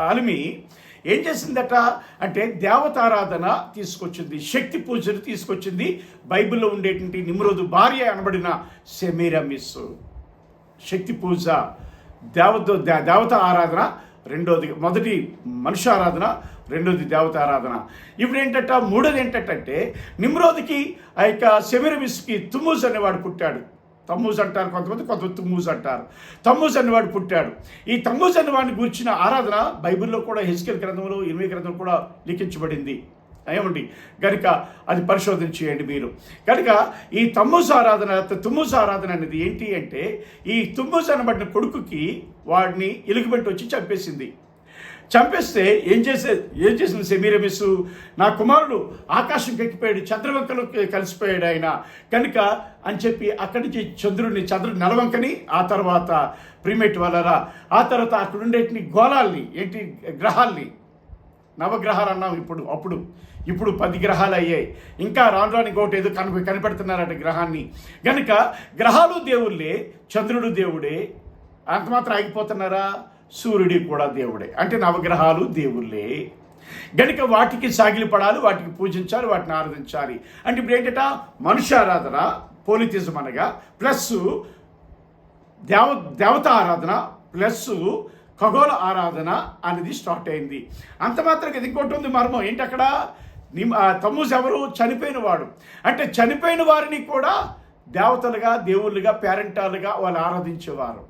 అలిమి ఏం చేసిందట అంటే, దేవతారాధన తీసుకొచ్చింది, శక్తి పూజను తీసుకొచ్చింది. బైబిల్లో ఉండేటువంటి నిమ్రోదు భార్య అనబడిన సెమిరమిస్. శక్తి పూజ, దేవత ఆరాధన రెండోది, మొదటి మనుష్య ఆరాధన, రెండోది దేవత ఆరాధన. ఇప్పుడు ఏంటంటే మూడోది ఏంటంటే, నిమ్రోదికి ఆ యొక్క సెమిరమిస్కి తుమ్మూజ్ అనేవాడు పుట్టాడు. తమ్మూజ్ అంటారు కొంతమంది తుమ్మూజ్ అంటారు. తమ్మూజ్ అనేవాడు పుట్టాడు. ఈ తమ్మూజ్ అనేవాడిని గురించిన ఆరాధన బైబిల్లో కూడా హెజ్కేల్ గ్రంథంలో 8 గ్రంథంలో కూడా లిఖించబడింది. ఏమండి కనుక అది పరిశోధన చేయండి మీరు. కనుక ఈ తుమ్మూజ్ ఆరాధన అనేది ఏంటి అంటే, ఈ తుమ్మూజ్ అనబడిన కొడుకుకి వాడిని ఎలుగుబంటి వచ్చి చంపేస్తే ఏం చేసింది సెమిరమిస్? నా కుమారుడు ఆకాశంకి ఎక్కిపోయాడు, చంద్రవంకలో కలిసిపోయాడు ఆయన కనుక అని చెప్పి అక్కడి నుంచి చంద్రుడి నెలవంకని, ఆ తర్వాత ప్రిమేట్ వలరా, ఆ తర్వాత అక్కడ ఉండేటి గోళాల్ని ఏంటి గ్రహాల్ని, నవగ్రహాలు అన్నాం ఇప్పుడు 10 గ్రహాలు అయ్యాయి. ఇంకా రాను ఇంకోటి ఏదో కనిపెడుతున్నారట గ్రహాన్ని. కనుక గ్రహాలు దేవుళ్ళే, చంద్రుడు దేవుడే. అంత మాత్రం ఆగిపోతున్నారా? సూర్యుడి కూడా దేవుడే. అంటే నవగ్రహాలు దేవుళ్ళే. గనుక వాటికి సాగిలిపడాలి, వాటికి పూజించాలి, వాటిని ఆరాధించాలి. అంటే ఇప్పుడు ఏంటంట, మనుష్యారాధన పోలితిజం అనగా ప్లస్ దేవత ఆరాధన ప్లస్ ఖగోళ ఆరాధన అనేది స్టార్ట్ అయింది. అంత మాత్రం ఇంకోటి ఉంది మర్మం ఏంటి అక్కడ, తమ్మూజ్ ఎవరు? చనిపోయిన వాడు. అంటే చనిపోయిన వారిని కూడా దేవతలుగా, దేవుళ్ళుగా, పేరెంటాలుగా వాళ్ళు ఆరాధించేవారు.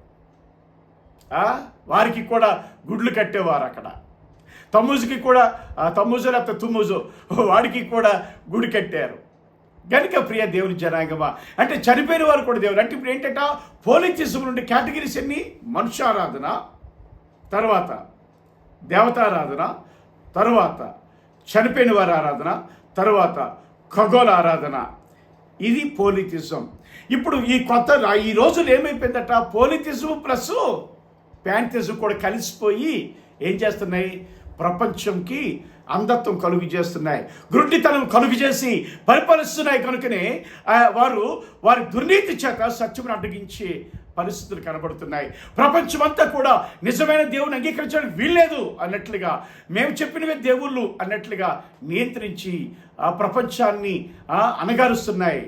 వారికి కూడా గుడ్లు కట్టేవారు అక్కడ. తమ్మూజుకి కూడా, తమ్మూజు లేకపోతే తుమ్మూజు, వాడికి కూడా గుడి కట్టారు. గనుక ప్రియ దేవుని జనాంగమా, అంటే చనిపోయిన వారు కూడా దేవుడు. అంటే ఇప్పుడు ఏంటంటే పోలితిజం నుండి కేటగిరీస్ ఎన్ని? మనుష్యారాధన, తర్వాత దేవతారాధన, తర్వాత చనిపోయిన వారి ఆరాధన, తర్వాత ఖగోళ ఆరాధన. ఇది పోలితిజం. ఇప్పుడు ఈ రోజులు ఏమైపోయిందట, పోలితిజం ప్లస్ ప్యాంటిజం కూడా కలిసిపోయి ఏం చేస్తున్నాయి? ప్రపంచంకి అంధత్వం కలుగు చేస్తున్నాయి, గ్రుడ్డితనం కలుగు చేసి పరిపాలిస్తున్నాయి. కనుకనే వారి దుర్నీతి చేత సత్యమును అడ్డగించే పరిస్థితులు కనబడుతున్నాయి. ప్రపంచమంతా కూడా నిజమైన దేవుని అంగీకరించడానికి వీల్లేదు అన్నట్లుగా, మేము చెప్పినవే దేవుళ్ళు అన్నట్లుగా నియంత్రించి ఆ ప్రపంచాన్ని అణగారుస్తున్నాయి.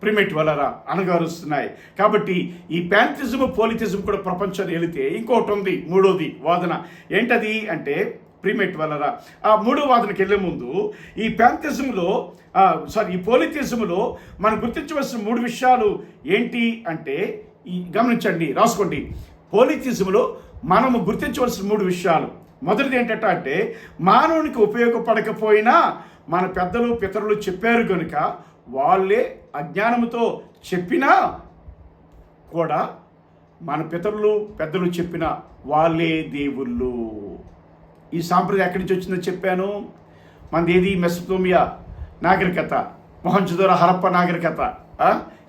ప్రిమేట్ వలన అణగారుస్తున్నాయి. కాబట్టి ఈ ప్యాంటిజం, పోలితిజం కూడా ప్రపంచాన్ని వెళితే ఇంకోటి ఉంది, మూడోది వాదన. ఏంటది అంటే, ప్రిమేట్ వలన ఆ మూడో వాదనకి వెళ్ళే ముందు ఈ ఈ పోలితిజంలో మనం గుర్తించవలసిన 3 విషయాలు ఏంటి అంటే, గమనించండి, రాసుకోండి. పోలితిజంలో మనము గుర్తించవలసిన 3 విషయాలు. మొదటిది ఏంటంటే, మానవునికి ఉపయోగపడకపోయినా మన పితరులు చెప్పారు కనుక వాళ్ళే అజ్ఞానంతో చెప్పినా కూడా, మన పెద్దలు చెప్పిన వాళ్ళే దేవుళ్ళు. ఈ సాంప్రదాయం ఎక్కడి నుంచి వచ్చిందో చెప్పాను. మనది ఏది? మెసొపొతేమియా నాగరికత, మొహంజొదారో హరప్ప నాగరికత.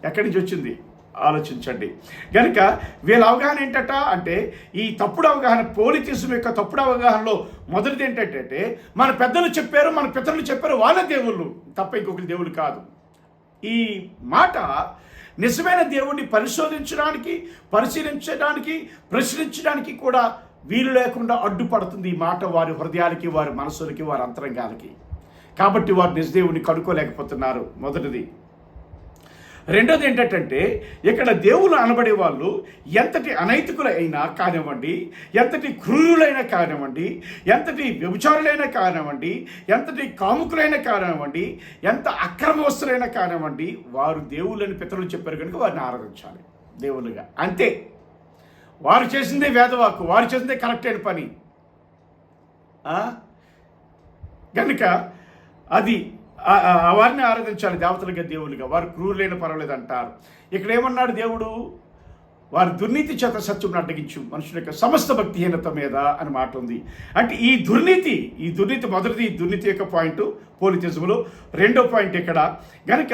ఎక్కడి నుంచి వచ్చింది ఆలోచించండి. కనుక వీళ్ళ అవగాహన ఏంటట అంటే, ఈ తప్పుడు అవగాహన, పోలితిజం యొక్క తప్పుడు అవగాహనలో మొదటిది ఏంటంటే, మన పెద్దలు చెప్పారు, మన పితరులు చెప్పారు, వాళ్ళ దేవుళ్ళు తప్ప ఇంకొకరి దేవుళ్ళు కాదు. ఈ మాట నిజమైన దేవుణ్ణి పరిశోధించడానికి, పరిశీలించడానికి, ప్రశ్నించడానికి కూడా వీలు లేకుండా అడ్డుపడుతుంది ఈ మాట వారి హృదయాలకి, వారి మనసులకి, వారి అంతరంగాలకి. కాబట్టి వారు నిజదేవుని కనుక్కోలేకపోతున్నారు. మొదటిది. రెండోది ఏంటంటే, ఇక్కడ దేవుళ్ళు అనబడే వాళ్ళు ఎంతటి అనైతికులైనా కానివ్వండి, ఎంతటి క్రూరులైనా కానివ్వండి, ఎంతటి వ్యభిచారులైనా కానివ్వండి, ఎంతటి కాముకులైనా కానివ్వండి, ఎంత అక్రమవస్తులైనా కానివ్వండి, వారు దేవుళ్ళని పితరులు చెప్పారు కనుక వారిని ఆరాధించాలి దేవుళ్ళుగా. అంతే. వారు చేసిందే వేదవాకు, వారు చేసిందే కరెక్ట్ అయిన పని. కనుక అది వారిని ఆరాధించాలి దేవతలుగా, దేవులుగా. వారు క్రూరులైన పర్వాలేదు అంటారు. ఇక్కడ ఏమన్నాడు దేవుడు? వారి దుర్నీతి చేత సత్యం అడ్డగించు మనుషుల యొక్క సమస్త భక్తిహీనత మీద అని మాట ఉంది. అంటే ఈ దుర్నీతి మొదటిది, ఈ దుర్నీతి యొక్క పాయింట్ పోలిటిజంలో. రెండో పాయింట్ ఇక్కడ కనుక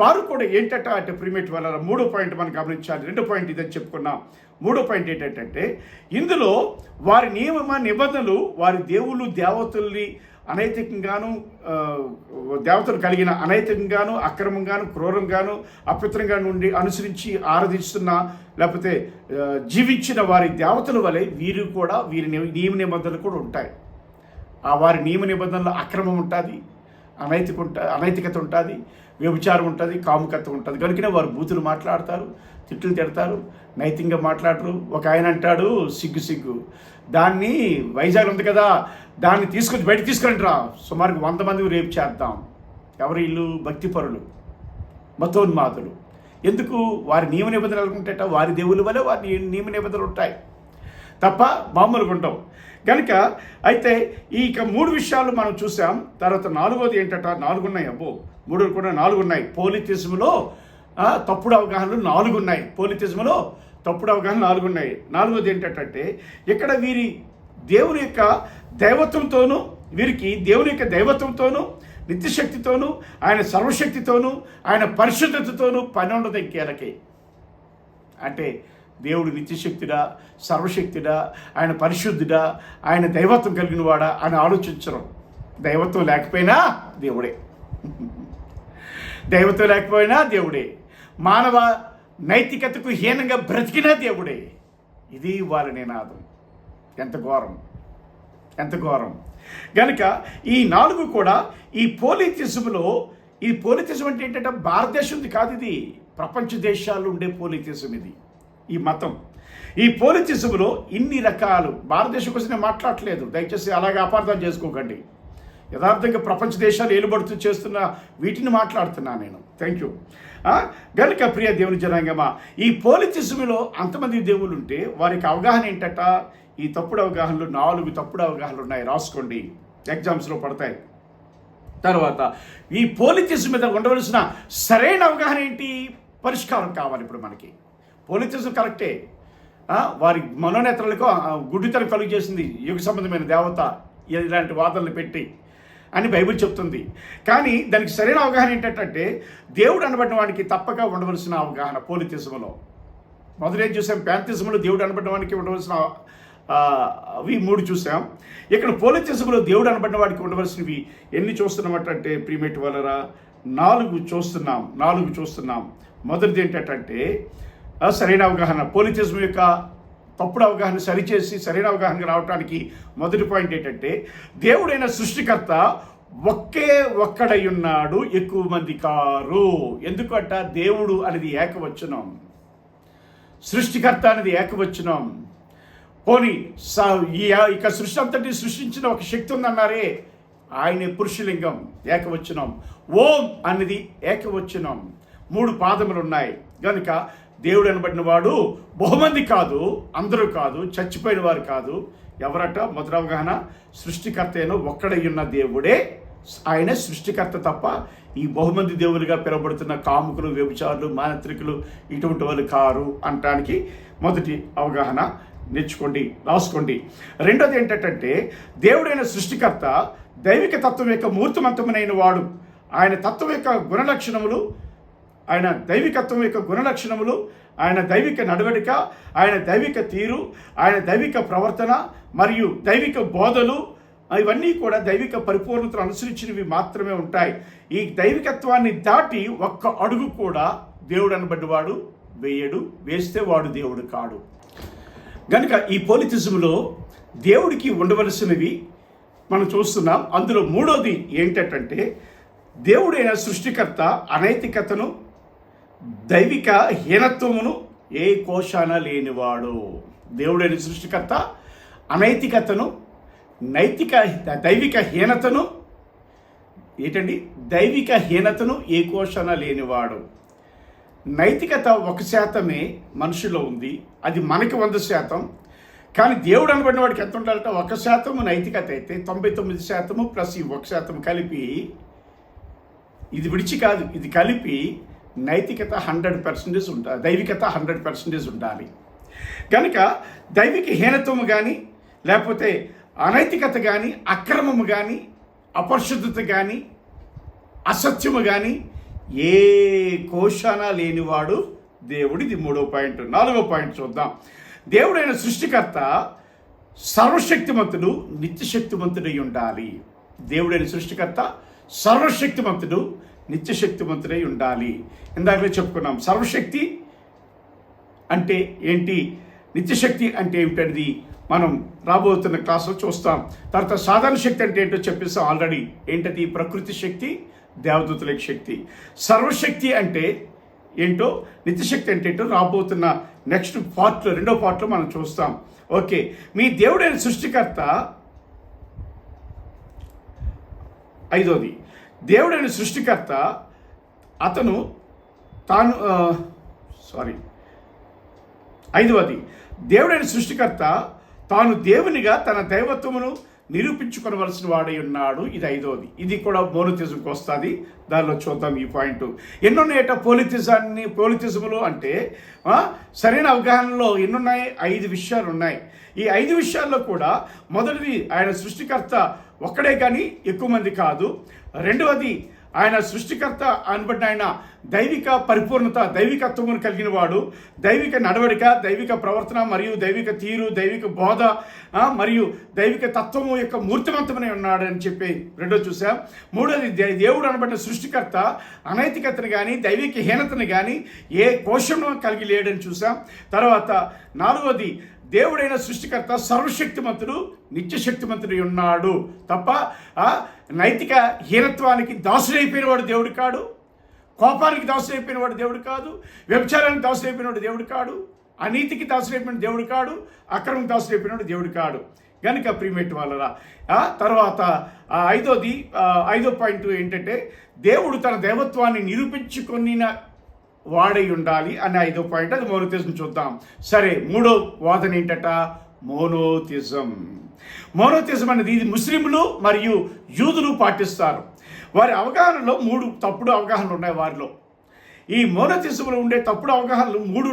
వారు కూడా ఏంటంటే అంటే ప్రిమేట్ వల్ల మూడో పాయింట్ మనం గమనించాలి. రెండో పాయింట్ ఇదని చెప్పుకున్నాం. మూడో పాయింట్ ఏంటంటే ఇందులో వారి నియమ నిబంధనలు వారి దేవుళ్ళు దేవతల్ని అనైతికంగాను, దేవతలు కలిగిన అనైతికంగాను, అక్రమంగాను, క్రూరంగాను, అపిత్రంగా నుండి అనుసరించి ఆరాధిస్తున్న లేకపోతే జీవించిన వారి దేవతల వలె వీరు కూడా వీరి నియమ నిబంధనలు కూడా ఉంటాయి. ఆ వారి నియమ నిబంధనలు అక్రమం ఉంటుంది, అనైతికత ఉంటుంది, వ్యభిచారం ఉంటుంది, కాముకత్వం ఉంటుంది. కనుకనే వారు బూతులు మాట్లాడతారు, తిట్లు తిడతారు, నైతికంగా మాట్లాడరు. ఒక ఆయన అంటాడు, సిగ్గు దాన్ని వైజాగ్ ఉంది కదా, దాన్ని తీసుకొచ్చి బయట తీసుకురండి రా, సుమారుగా 100 మందికి రేపు చేద్దాం. ఎవరి ఇల్లు? భక్తిపరులు, మతోన్మాదులు. ఎందుకు? వారి నియమ నిబంధనలు అనుకుంటేట వారి దేవుల వల్ల వారి నియమ నిబంధనలు ఉంటాయి తప్ప మామూలుగా ఉండవు. కనుక అయితే ఇక 3 విషయాలు మనం చూసాం. తర్వాత 4వది ఏంటట? 4 ఉన్నాయి. 3 కూడా 4 ఉన్నాయి. పోలిటిజంలో తప్పుడు అవగాహనలు 4 ఉన్నాయి. పోలిటిజంలో తప్పుడు అవగాహన 4 ఉన్నాయి. 4వది ఏంటంటే ఇక్కడ వీరి దేవుని యొక్క దైవత్వంతోనూ, వీరికి దేవుని యొక్క దైవత్వంతోనూ, నిత్యశక్తితోనూ, ఆయన సర్వశక్తితోనూ, ఆయన పరిశుద్ధతతోనూ పని ఉండదు ఇంకేలకి. అంటే దేవుడు నిత్యశక్తుడా, సర్వశక్తుడా, ఆయన పరిశుద్ధుడా, ఆయన దైవత్వం కలిగిన వాడా అని ఆలోచించడం. దైవత్వం లేకపోయినా దేవుడే, దైవత్వం లేకపోయినా దేవుడే, మానవ నైతికతకు హీనంగా బ్రతికినా దేవుడే. ఇది వారి నినాదం. ఎంత ఘోరం. కనుక ఈ 4 కూడా ఈ పోలిటిజంలో, ఈ పోలిటిజం అంటే ఏంటంటే భారతదేశంది కాదు, ఇది ప్రపంచ దేశాల్లో ఉండే పోలిటిజం. ఇది ఈ మతం. ఈ పోలిటిజంలో ఇన్ని రకాలు. భారతదేశం కోసం నేను మాట్లాడట్లేదు, దయచేసి అలాగే అపార్థం చేసుకోకండి. యథార్థంగా ప్రపంచ దేశాలు ఏలుబడుతూ చేస్తున్న వీటిని మాట్లాడుతున్నాను నేను. Thank you. గనుక ప్రియ దేవుని జనాంగమా, ఈ పోలిటిజంలో అంతమంది దేవుళ్ళు ఉంటే వారికి అవగాహన ఏంటట? ఈ తప్పుడు అవగాహనలు 4 తప్పుడు అవగాహనలు ఉన్నాయి, రాసుకోండి, ఎగ్జామ్స్లో పడతాయి. తర్వాత ఈ పోలిటిజం మీద ఉండవలసిన సరైన అవగాహన ఏంటి? పరిష్కారం కావాలి. ఇప్పుడు మనకి పోలిటిజం కరెక్టే, వారి మనోనేతలకు గుడ్డితనం కలుగు చేసింది యుగ సంబంధమైన దేవత ఇలాంటి వాదనలు పెట్టి అని బైబిల్ చెప్తుంది. కానీ దానికి సరైన అవగాహన ఏంటంటే దేవుడు అనబడిన వాడికి తప్పక ఉండవలసిన అవగాహన పోలిటిజంలో. మొదలైన చూసాం, ప్యాంతిజంలో దేవుడు అనబడిన వాడికి ఉండవలసిన అవి 3 చూసాం. ఇక్కడ పోలిటిజంలో దేవుడు అనబడిన వాడికి ఉండవలసినవి ఎన్ని చూస్తున్నామంటే ప్రీమేట్ వలరా 4 చూస్తున్నాం. మొదటిది ఏంటంటే సరైన అవగాహన. పోలిటిజం యొక్క తప్పుడు అవగాహన సరిచేసి సరైన అవగాహనకు రావడానికి మొదటి పాయింట్ ఏంటంటే దేవుడైన సృష్టికర్త ఒక్కడై ఉన్నాడు, ఎక్కువ మంది కారు. ఎందుకంట? దేవుడు అనేది ఏకవచనం, సృష్టికర్త అనేది ఏకవచనం. పోనీ ఇక సృష్టి అంతటి సృష్టించిన ఒక శక్తి ఉందన్నారే, ఆయనే పురుషలింగం, ఏకవచనం. ఓం అనేది ఏకవచనం. 3 పాదములు ఉన్నాయి. కనుక దేవుడు అనబడిన వాడు బహుమంది కాదు, అందరూ కాదు, చచ్చిపోయిన వారు కాదు. ఎవరట? మొదటి అవగాహన, సృష్టికర్త అయిన ఒక్కడై ఉన్న దేవుడే, ఆయన సృష్టికర్త తప్ప ఈ బహుమంది దేవులుగా పిలువబడుతున్న కాముకులు, వ్యభిచారులు, మాంత్రికులు ఇటువంటి వాళ్ళు కారు అనటానికి మొదటి అవగాహన నేర్చుకోండి, రాసుకోండి. రెండోది ఏంటంటే దేవుడైన సృష్టికర్త దైవిక తత్వం యొక్క మూర్తిమంతమైన వాడు. ఆయన తత్వం యొక్క గుణలక్షణములు, ఆయన దైవికత్వం యొక్క గుణలక్షణములు, ఆయన దైవిక నడవడిక, ఆయన దైవిక తీరు, ఆయన దైవిక ప్రవర్తన మరియు దైవిక బోధలు, ఇవన్నీ కూడా దైవిక పరిపూర్ణతను అనుసరించినవి మాత్రమే ఉంటాయి. ఈ దైవికత్వాన్ని దాటి ఒక్క అడుగు కూడా దేవుడు అనబడ్డవాడు వేయడు, వేస్తే వాడు దేవుడు కాడు. కనుక ఈ పోలిటిజంలో దేవుడికి ఉండవలసినవి మనం చూస్తున్నాం. అందులో 3వది ఏంటంటే దేవుడైన సృష్టికర్త అనైతికతను, దైవిక హీనత్వమును ఏ కోశాన లేనివాడు. దేవుడైన సృష్టికర్త అనైతికతను, దైవిక హీనతను దైవిక హీనతను ఏ కోశాన లేనివాడు. నైతికత 1% మనుషుల్లో ఉంది, అది మనకి 100%. కానీ దేవుడు అనబడిన వాడికి ఎంత ఉండాలంటే 1% నైతికత అయితే 99% ప్లస్ ఈ 1% కలిపి, ఇది విడిచి కాదు, ఇది కలిపి నైతికత 100% ఉండాలి, దైవికత 100% ఉండాలి. కనుక దైవిక హీనత్వము కానీ, లేకపోతే అనైతికత కానీ, అక్రమము కానీ, అపరిశుద్ధత కానీ, అసత్యము కానీ ఏ కోశాన లేనివాడు దేవుడు. ఇది 3వ పాయింట్. 4వ పాయింట్ చూద్దాం. దేవుడైన సృష్టికర్త సర్వశక్తిమంతుడు, నిత్యశక్తిమంతుడై ఉండాలి. దేవుడైన సృష్టికర్త సర్వశక్తిమంతుడు, నిత్యశక్తిమంతుడై ఉండాలి. ఇందాకలే చెప్పుకున్నాం. సర్వశక్తి అంటే ఏంటి, నిత్యశక్తి అంటే ఏమిటనేది మనం రాబోతున్న క్లాసులో చూస్తాం. తర్వాత సాధారణ శక్తి అంటే ఏంటో చెప్పేస్తాం ఆల్రెడీ. ఏంటది? ప్రకృతి శక్తి, దేవదూతల శక్తి. సర్వశక్తి అంటే ఏంటో, నిత్యశక్తి అంటే ఏంటో రాబోతున్న నెక్స్ట్ పార్ట్లో, 2వ పార్ట్లో మనం చూస్తాం. ఓకే, మీ దేవుడైన సృష్టికర్త. 5వది, దేవుడైన సృష్టికర్త అతను తాను 5వది, దేవుడైన సృష్టికర్త తాను దేవునిగా తన దైవత్వమును నిరూపించుకోవలసిన వాడై ఉన్నాడు. ఇది 5వది. ఇది కూడా మోనోథిజంకి వస్తుంది. దానిలో చూద్దాం ఈ పాయింట్. ఎన్నున్నాయట పోలిథిజములు అంటే సరైన అవగాహనలో ఎన్నున్నాయి? 5 విషయాలు ఉన్నాయి. ఈ 5 విషయాల్లో కూడా మొదటిది, ఆయన సృష్టికర్త ఒక్కడే కానీ ఎక్కువ మంది కాదు. 2వది, ఆయన సృష్టికర్త అనబడిన ఆయన దైవిక పరిపూర్ణత, దైవికత్వమును కలిగిన వాడు. దైవిక నడవడిక, దైవిక ప్రవర్తన మరియు దైవిక తీరు, దైవిక బోధ మరియు దైవిక తత్వము యొక్క మూర్తిమంతమై ఉన్నాడు అని చెప్పి 2వ చూసాం. 3వది, దేవుడు అనబడిన సృష్టికర్త అనైతికతను కానీ, దైవిక హీనతను కానీ ఏ కోశము కలిగి లేడని చూసాం. తర్వాత 4వది, దేవుడైన సృష్టికర్త సర్వశక్తిమంతుడు, నిత్యశక్తిమంతుడు ఉన్నాడు. తప్ప నైతిక హీనత్వానికి దాసుడైపోయిన వాడు దేవుడు కాడు, కోపానికి దాసుడైపోయిన వాడు దేవుడు కాదు, వ్యభిచారానికి దాసుడైపోయిన వాడు దేవుడు కాడు, అనీతికి దాసుడైపోయిన దేవుడు కాడు, అక్రమం దాసుడైపోయిన వాడు దేవుడు కాడు. కనుక ప్రియమేటి వాళ్ళరా, తర్వాత 5వ పాయింట్ ఏంటంటే, దేవుడు తన దైవత్వాన్ని నిరూపించుకొనిన వాడై ఉండాలి అనే 5వ పాయింట్. అది మోనోథిజం చూద్దాం. సరే, 3వ వాదన ఏంటట? మోనోథిజం. మోనోథిజం అనేది ఇది ముస్లింలు మరియు యూదులు పాటిస్తారు. వారి అవగాహనలో 3 తప్పుడు అవగాహనలు ఉన్నాయి. వారిలో ఈ మోనోథిజంలో ఉండే తప్పుడు అవగాహనలు 3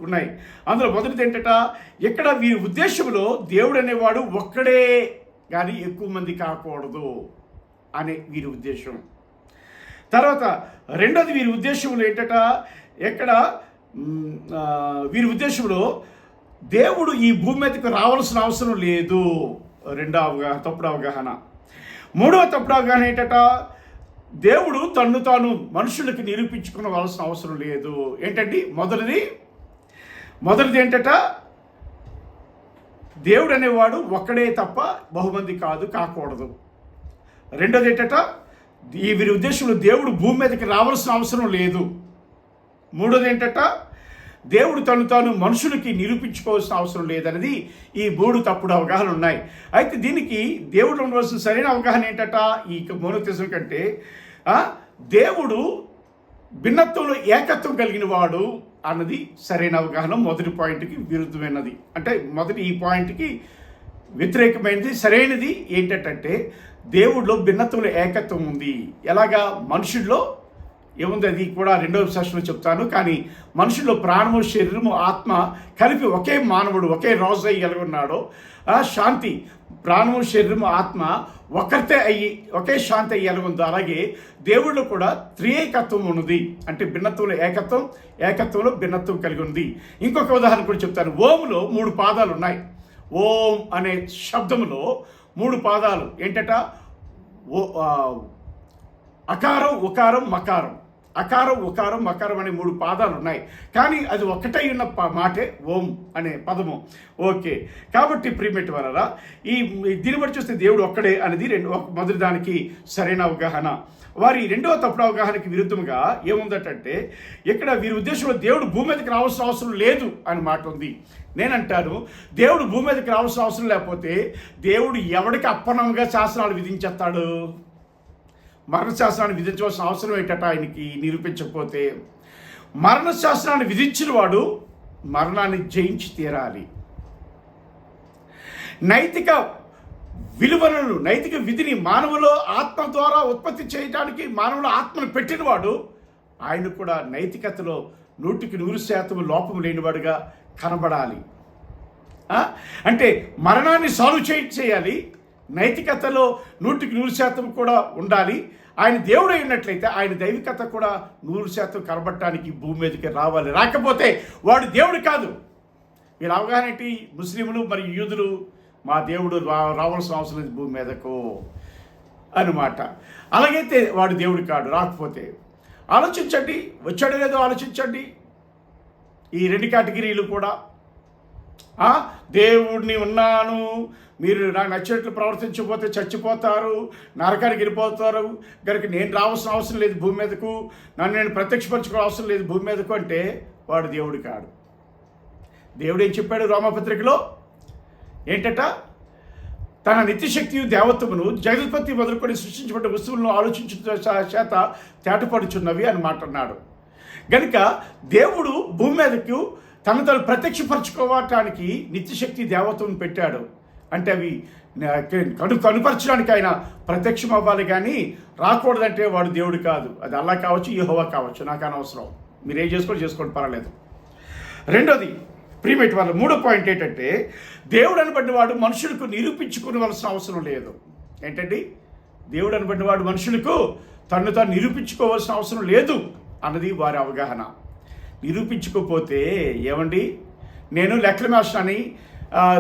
ఉన్నాయి. అందులో మొదటిది ఏంటట? ఇక్కడ వీరి ఉద్దేశంలో దేవుడు అనేవాడు ఒక్కడే కానీ ఎక్కువ మంది కాకూడదు అనే వీరి ఉద్దేశం. తర్వాత 2వది, వీరి ఉద్దేశంలో ఏంటట? వీరి ఉద్దేశంలో దేవుడు ఈ భూమి మీదకి రావాల్సిన అవసరం లేదు. 2వ తప్పుడు అవగాహన. 3వ తప్పుడు అవగాహన ఏంటట? దేవుడు తన్ను తాను మనుషులకి నిరూపించుకోవాల్సిన అవసరం లేదు. ఏంటండి? మొదటిది ఏంటట? దేవుడు అనేవాడు ఒక్కడే తప్ప బహుమంది కాకూడదు. 2వది ఏంటట? వీరి ఉద్దేశంలో దేవుడు భూమి మీదకి రావాల్సిన అవసరం లేదు. 3వది ఏంటట? దేవుడు తాను మనుషులకి నిరూపించుకోవాల్సిన అవసరం లేదనేది ఈ 3 తప్పుడు అవగాహనలు ఉన్నాయి. అయితే దీనికి దేవుడు ఉండవలసిన సరైన అవగాహన ఏంటట? ఈ మోనోథిజం కంటే దేవుడు భిన్నత్వంలో ఏకత్వం కలిగిన వాడు అన్నది సరైన అవగాహన. మొదటి పాయింట్కి విరుద్ధమైనది, అంటే మొదటి ఈ పాయింట్కి వ్యతిరేకమైనది. సరైనది ఏంటంటే దేవుడిలో భిన్నత్వంలో ఏకత్వం ఉంది. ఎలాగా? మనుషుల్లో ఏముంది? అది కూడా 2వ సెషన్లో చెప్తాను. కానీ మనుషుల్లో ప్రాణము, శరీరము, ఆత్మ కలిపి ఒకే మానవుడు, ఒకే రోజు అయ్యి ఎలాగున్నాడో శాంతి, ప్రాణము, శరీరము, ఆత్మ ఒకే శాంతి అయ్యి ఎలాగుందో అలాగే దేవుళ్ళు కూడా త్రియేకత్వం ఉన్నది. అంటే భిన్నత్వంలో ఏకత్వంలో భిన్నత్వం కలిగి ఉంది. ఇంకొక ఉదాహరణ కూడా చెప్తాను. ఓంలో 3 పాదాలు ఉన్నాయి. ఓం అనే శబ్దములో 3 పాదాలు ఏంటట? అకారం, ఉకారం, మకారం. అకారం, ఉకారం, మకారం అనే 3 పాదాలు ఉన్నాయి. కానీ అది ఒక్కటై ఉన్న మాటే ఓం అనే పదము. ఓకే, కాబట్టి ప్రియమేటి వారరా, దీన్ని బట్టి చూస్తే దేవుడు ఒక్కడే అనేది మొదటి దానికి సరైన అవగాహన. వారి 2వ తప్పుడు అవగాహనకి విరుద్ధంగా ఏముందటంటే, ఇక్కడ వీరి ఉద్దేశంలో దేవుడు భూమి మీదకి రావాల్సిన అవసరం లేదు అని మాట ఉంది. నేనంటాను, దేవుడు భూమి మీదకి రావాల్సిన అవసరం లేకపోతే దేవుడు ఎవడికి అప్పనంగా శాసనాలు విధించేస్తాడు? మరణశాసనాన్ని విధించవలసిన అవసరం ఏంటట ఆయనకి నిరూపించకపోతే? మరణ శాసనాన్ని విధించిన వాడు మరణాన్ని జయించి తీరాలి. నైతిక విలువలను, నైతిక విధిని మానవులో ఆత్మ ద్వారా ఉత్పత్తి చేయడానికి మానవుల ఆత్మను పెట్టినవాడు ఆయన కూడా నైతికతలో 100% లోపం లేనివాడుగా కనబడాలి. అంటే మరణాన్ని సాల్వ్ చేయాలి, నైతికతలో 100% కూడా ఉండాలి. ఆయన దేవుడు అయినట్లయితే ఆయన దైవికత కూడా 100% కనబడటానికి భూమి మీదకి రావాలి. రాకపోతే వాడు దేవుడు కాదు. వీళ్ళ అవగాహన ఏంటి? ముస్లింలు మరియు యూదులు మా దేవుడు రావాల్సిన అవసరం లేదు భూమి మీదకు అన్నమాట. అలాగైతే వాడు దేవుడు కాడు. రాకపోతే ఆలోచించండి, వచ్చాడో లేదో ఆలోచించండి. ఈ 2 కేటగిరీలు కూడా దేవుడిని ఉన్నాను, మీరు నాకు నచ్చినట్లు ప్రవర్తించకపోతే చచ్చిపోతారు, నరకానికి వెళ్ళిపోతారు కనుక నేను రావాల్సిన అవసరం లేదు భూమి మీదకు, నన్ను నేను ప్రత్యక్షపరచుకోవాల్సిన అవసరం లేదు భూమి మీదకు అంటే వాడు దేవుడు కాడు. దేవుడు ఏం చెప్పాడు రోమపత్రికలో? ఏంటట? తన నిత్యశక్తి దేవత్వమును జగత్పత్తి మొదలుకొని సృష్టించబడ్డ వస్తువులను ఆలోచించుట చేత తేటపడుచున్నవి అని మాట్లాడినాడు. కనుక దేవుడు భూమి మీదకు తను ప్రత్యక్షపరచుకోవటానికి నిత్యశక్తి దేవత్వం పెట్టాడు. అంటే అవి కనుపరచడానికి ఆయన ప్రత్యక్షం అవ్వాలి, కానీ రాకూడదంటే వాడు దేవుడు కాదు. అది అల్లా కావచ్చు, యెహోవా కావచ్చు, నాకు అనవసరం. మీరు ఏం చేసుకోండి పర్వాలేదు. రెండోది ప్రియమైనటువంటి వాళ్ళ 3వ పాయింట్ ఏంటంటే దేవుడు అనబడిన వాడు మనుషులకు నిరూపించుకోవలసిన అవసరం లేదు. ఏంటండి? దేవుడు అనబడిన వాడు మనుషులకు తను నిరూపించుకోవాల్సిన అవసరం లేదు అన్నది వారి అవగాహన. నిరూపించుకోకపోతే ఏమండి, నేను లెక్కల మాస్టర్ అని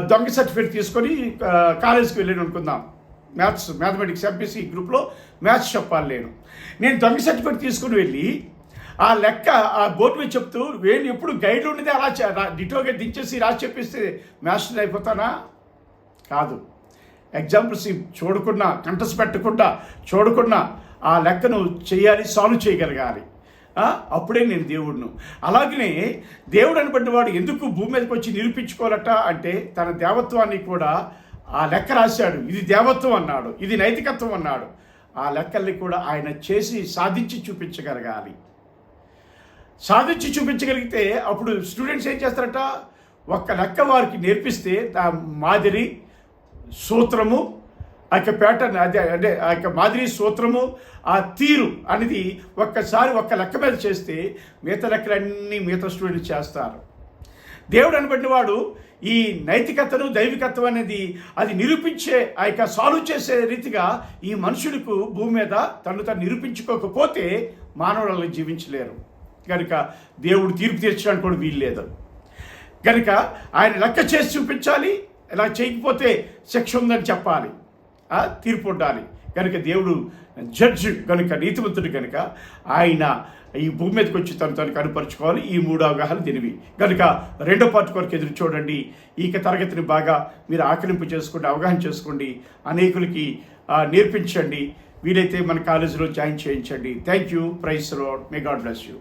దొంగ సర్టిఫికేట్ తీసుకొని కాలేజీకి వెళ్ళాను అనుకుందాం. మ్యాథమెటిక్స్ ఎంపీసీ గ్రూప్లో మ్యాథ్స్ చెప్పాలి. నేను దొంగ సర్టిఫికేట్ తీసుకుని వెళ్ళి ఆ లెక్క ఆ బోర్డు మీద చెప్తూ వేలు ఎప్పుడు గైడ్లు ఉండేది అలా డిటోగా దించేసి రాసి చెప్పిస్తే మాస్టర్ అయిపోతానా? కాదు. ఎగ్జాంపుల్స్ చూడకుండా, కంటెస్ట్ పెట్టకుండా, చూడకుండా ఆ లెక్కను చేయాలి, సాల్వ్ చేయగలగాలి. అప్పుడే నేను దేవుడును. అలాగనే దేవుడు అనబడిన వాడు ఎందుకు భూమి మీదకి వచ్చి నిరూపించుకోవాలట అంటే తన దేవత్వాన్ని కూడా ఆ లెక్క రాశాడు. ఇది దేవత్వం అన్నాడు, ఇది నైతికత్వం అన్నాడు. ఆ లెక్కల్ని కూడా ఆయన చేసి సాధించి చూపించగలగాలి. సాధించి చూపించగలిగితే అప్పుడు స్టూడెంట్స్ ఏం చేస్తారట? ఒక్క లెక్క వారికి నేర్పిస్తే ఆ మాదిరి సూత్రము, ఆ యొక్క ప్యాటర్న్, అంటే ఆ యొక్క మాదిరి సూత్రము, ఆ తీరు అనేది ఒక్కసారి ఒక్క లెక్క మీద చేస్తే మిగతా లెక్కలన్నీ మిగతా స్టూడెంట్స్ చేస్తారు. దేవుడు అనబడిన వాడు ఈ నైతికతను, దైవికత్వం అనేది అది నిరూపించే, ఆ యొక్క సాల్వ్ చేసే రీతిగా ఈ మనుషులకు భూమి మీద తను నిరూపించుకోకపోతే మానవులను జీవించలేరు. కనుక దేవుడు తీర్పు తీర్చడానికి కూడా వీలు లేదు. కనుక ఆయన లెక్క చేసి చూపించాలి. ఇలా చేయకపోతే శిక్ష ఉందని చెప్పాలి, తీర్పు ఉండాలి. కనుక దేవుడు జడ్జి కనుక, నీతివంతుడు కనుక ఆయన ఈ భూమి మీదకి వచ్చి తను కనుపరుచుకోవాలి. ఈ 3 అవగాహన దీనివి. కనుక 2వ పార్ట్ కొరకు ఎదురు చూడండి. ఈ తరగతిని బాగా మీరు ఆకలింపు చేసుకోండి, అవగాహన చేసుకోండి, అనేకులకి నేర్పించండి. వీలైతే మన కాలేజీలో జాయిన్ చేయించండి. Thank you. Praise the Lord. May God bless you.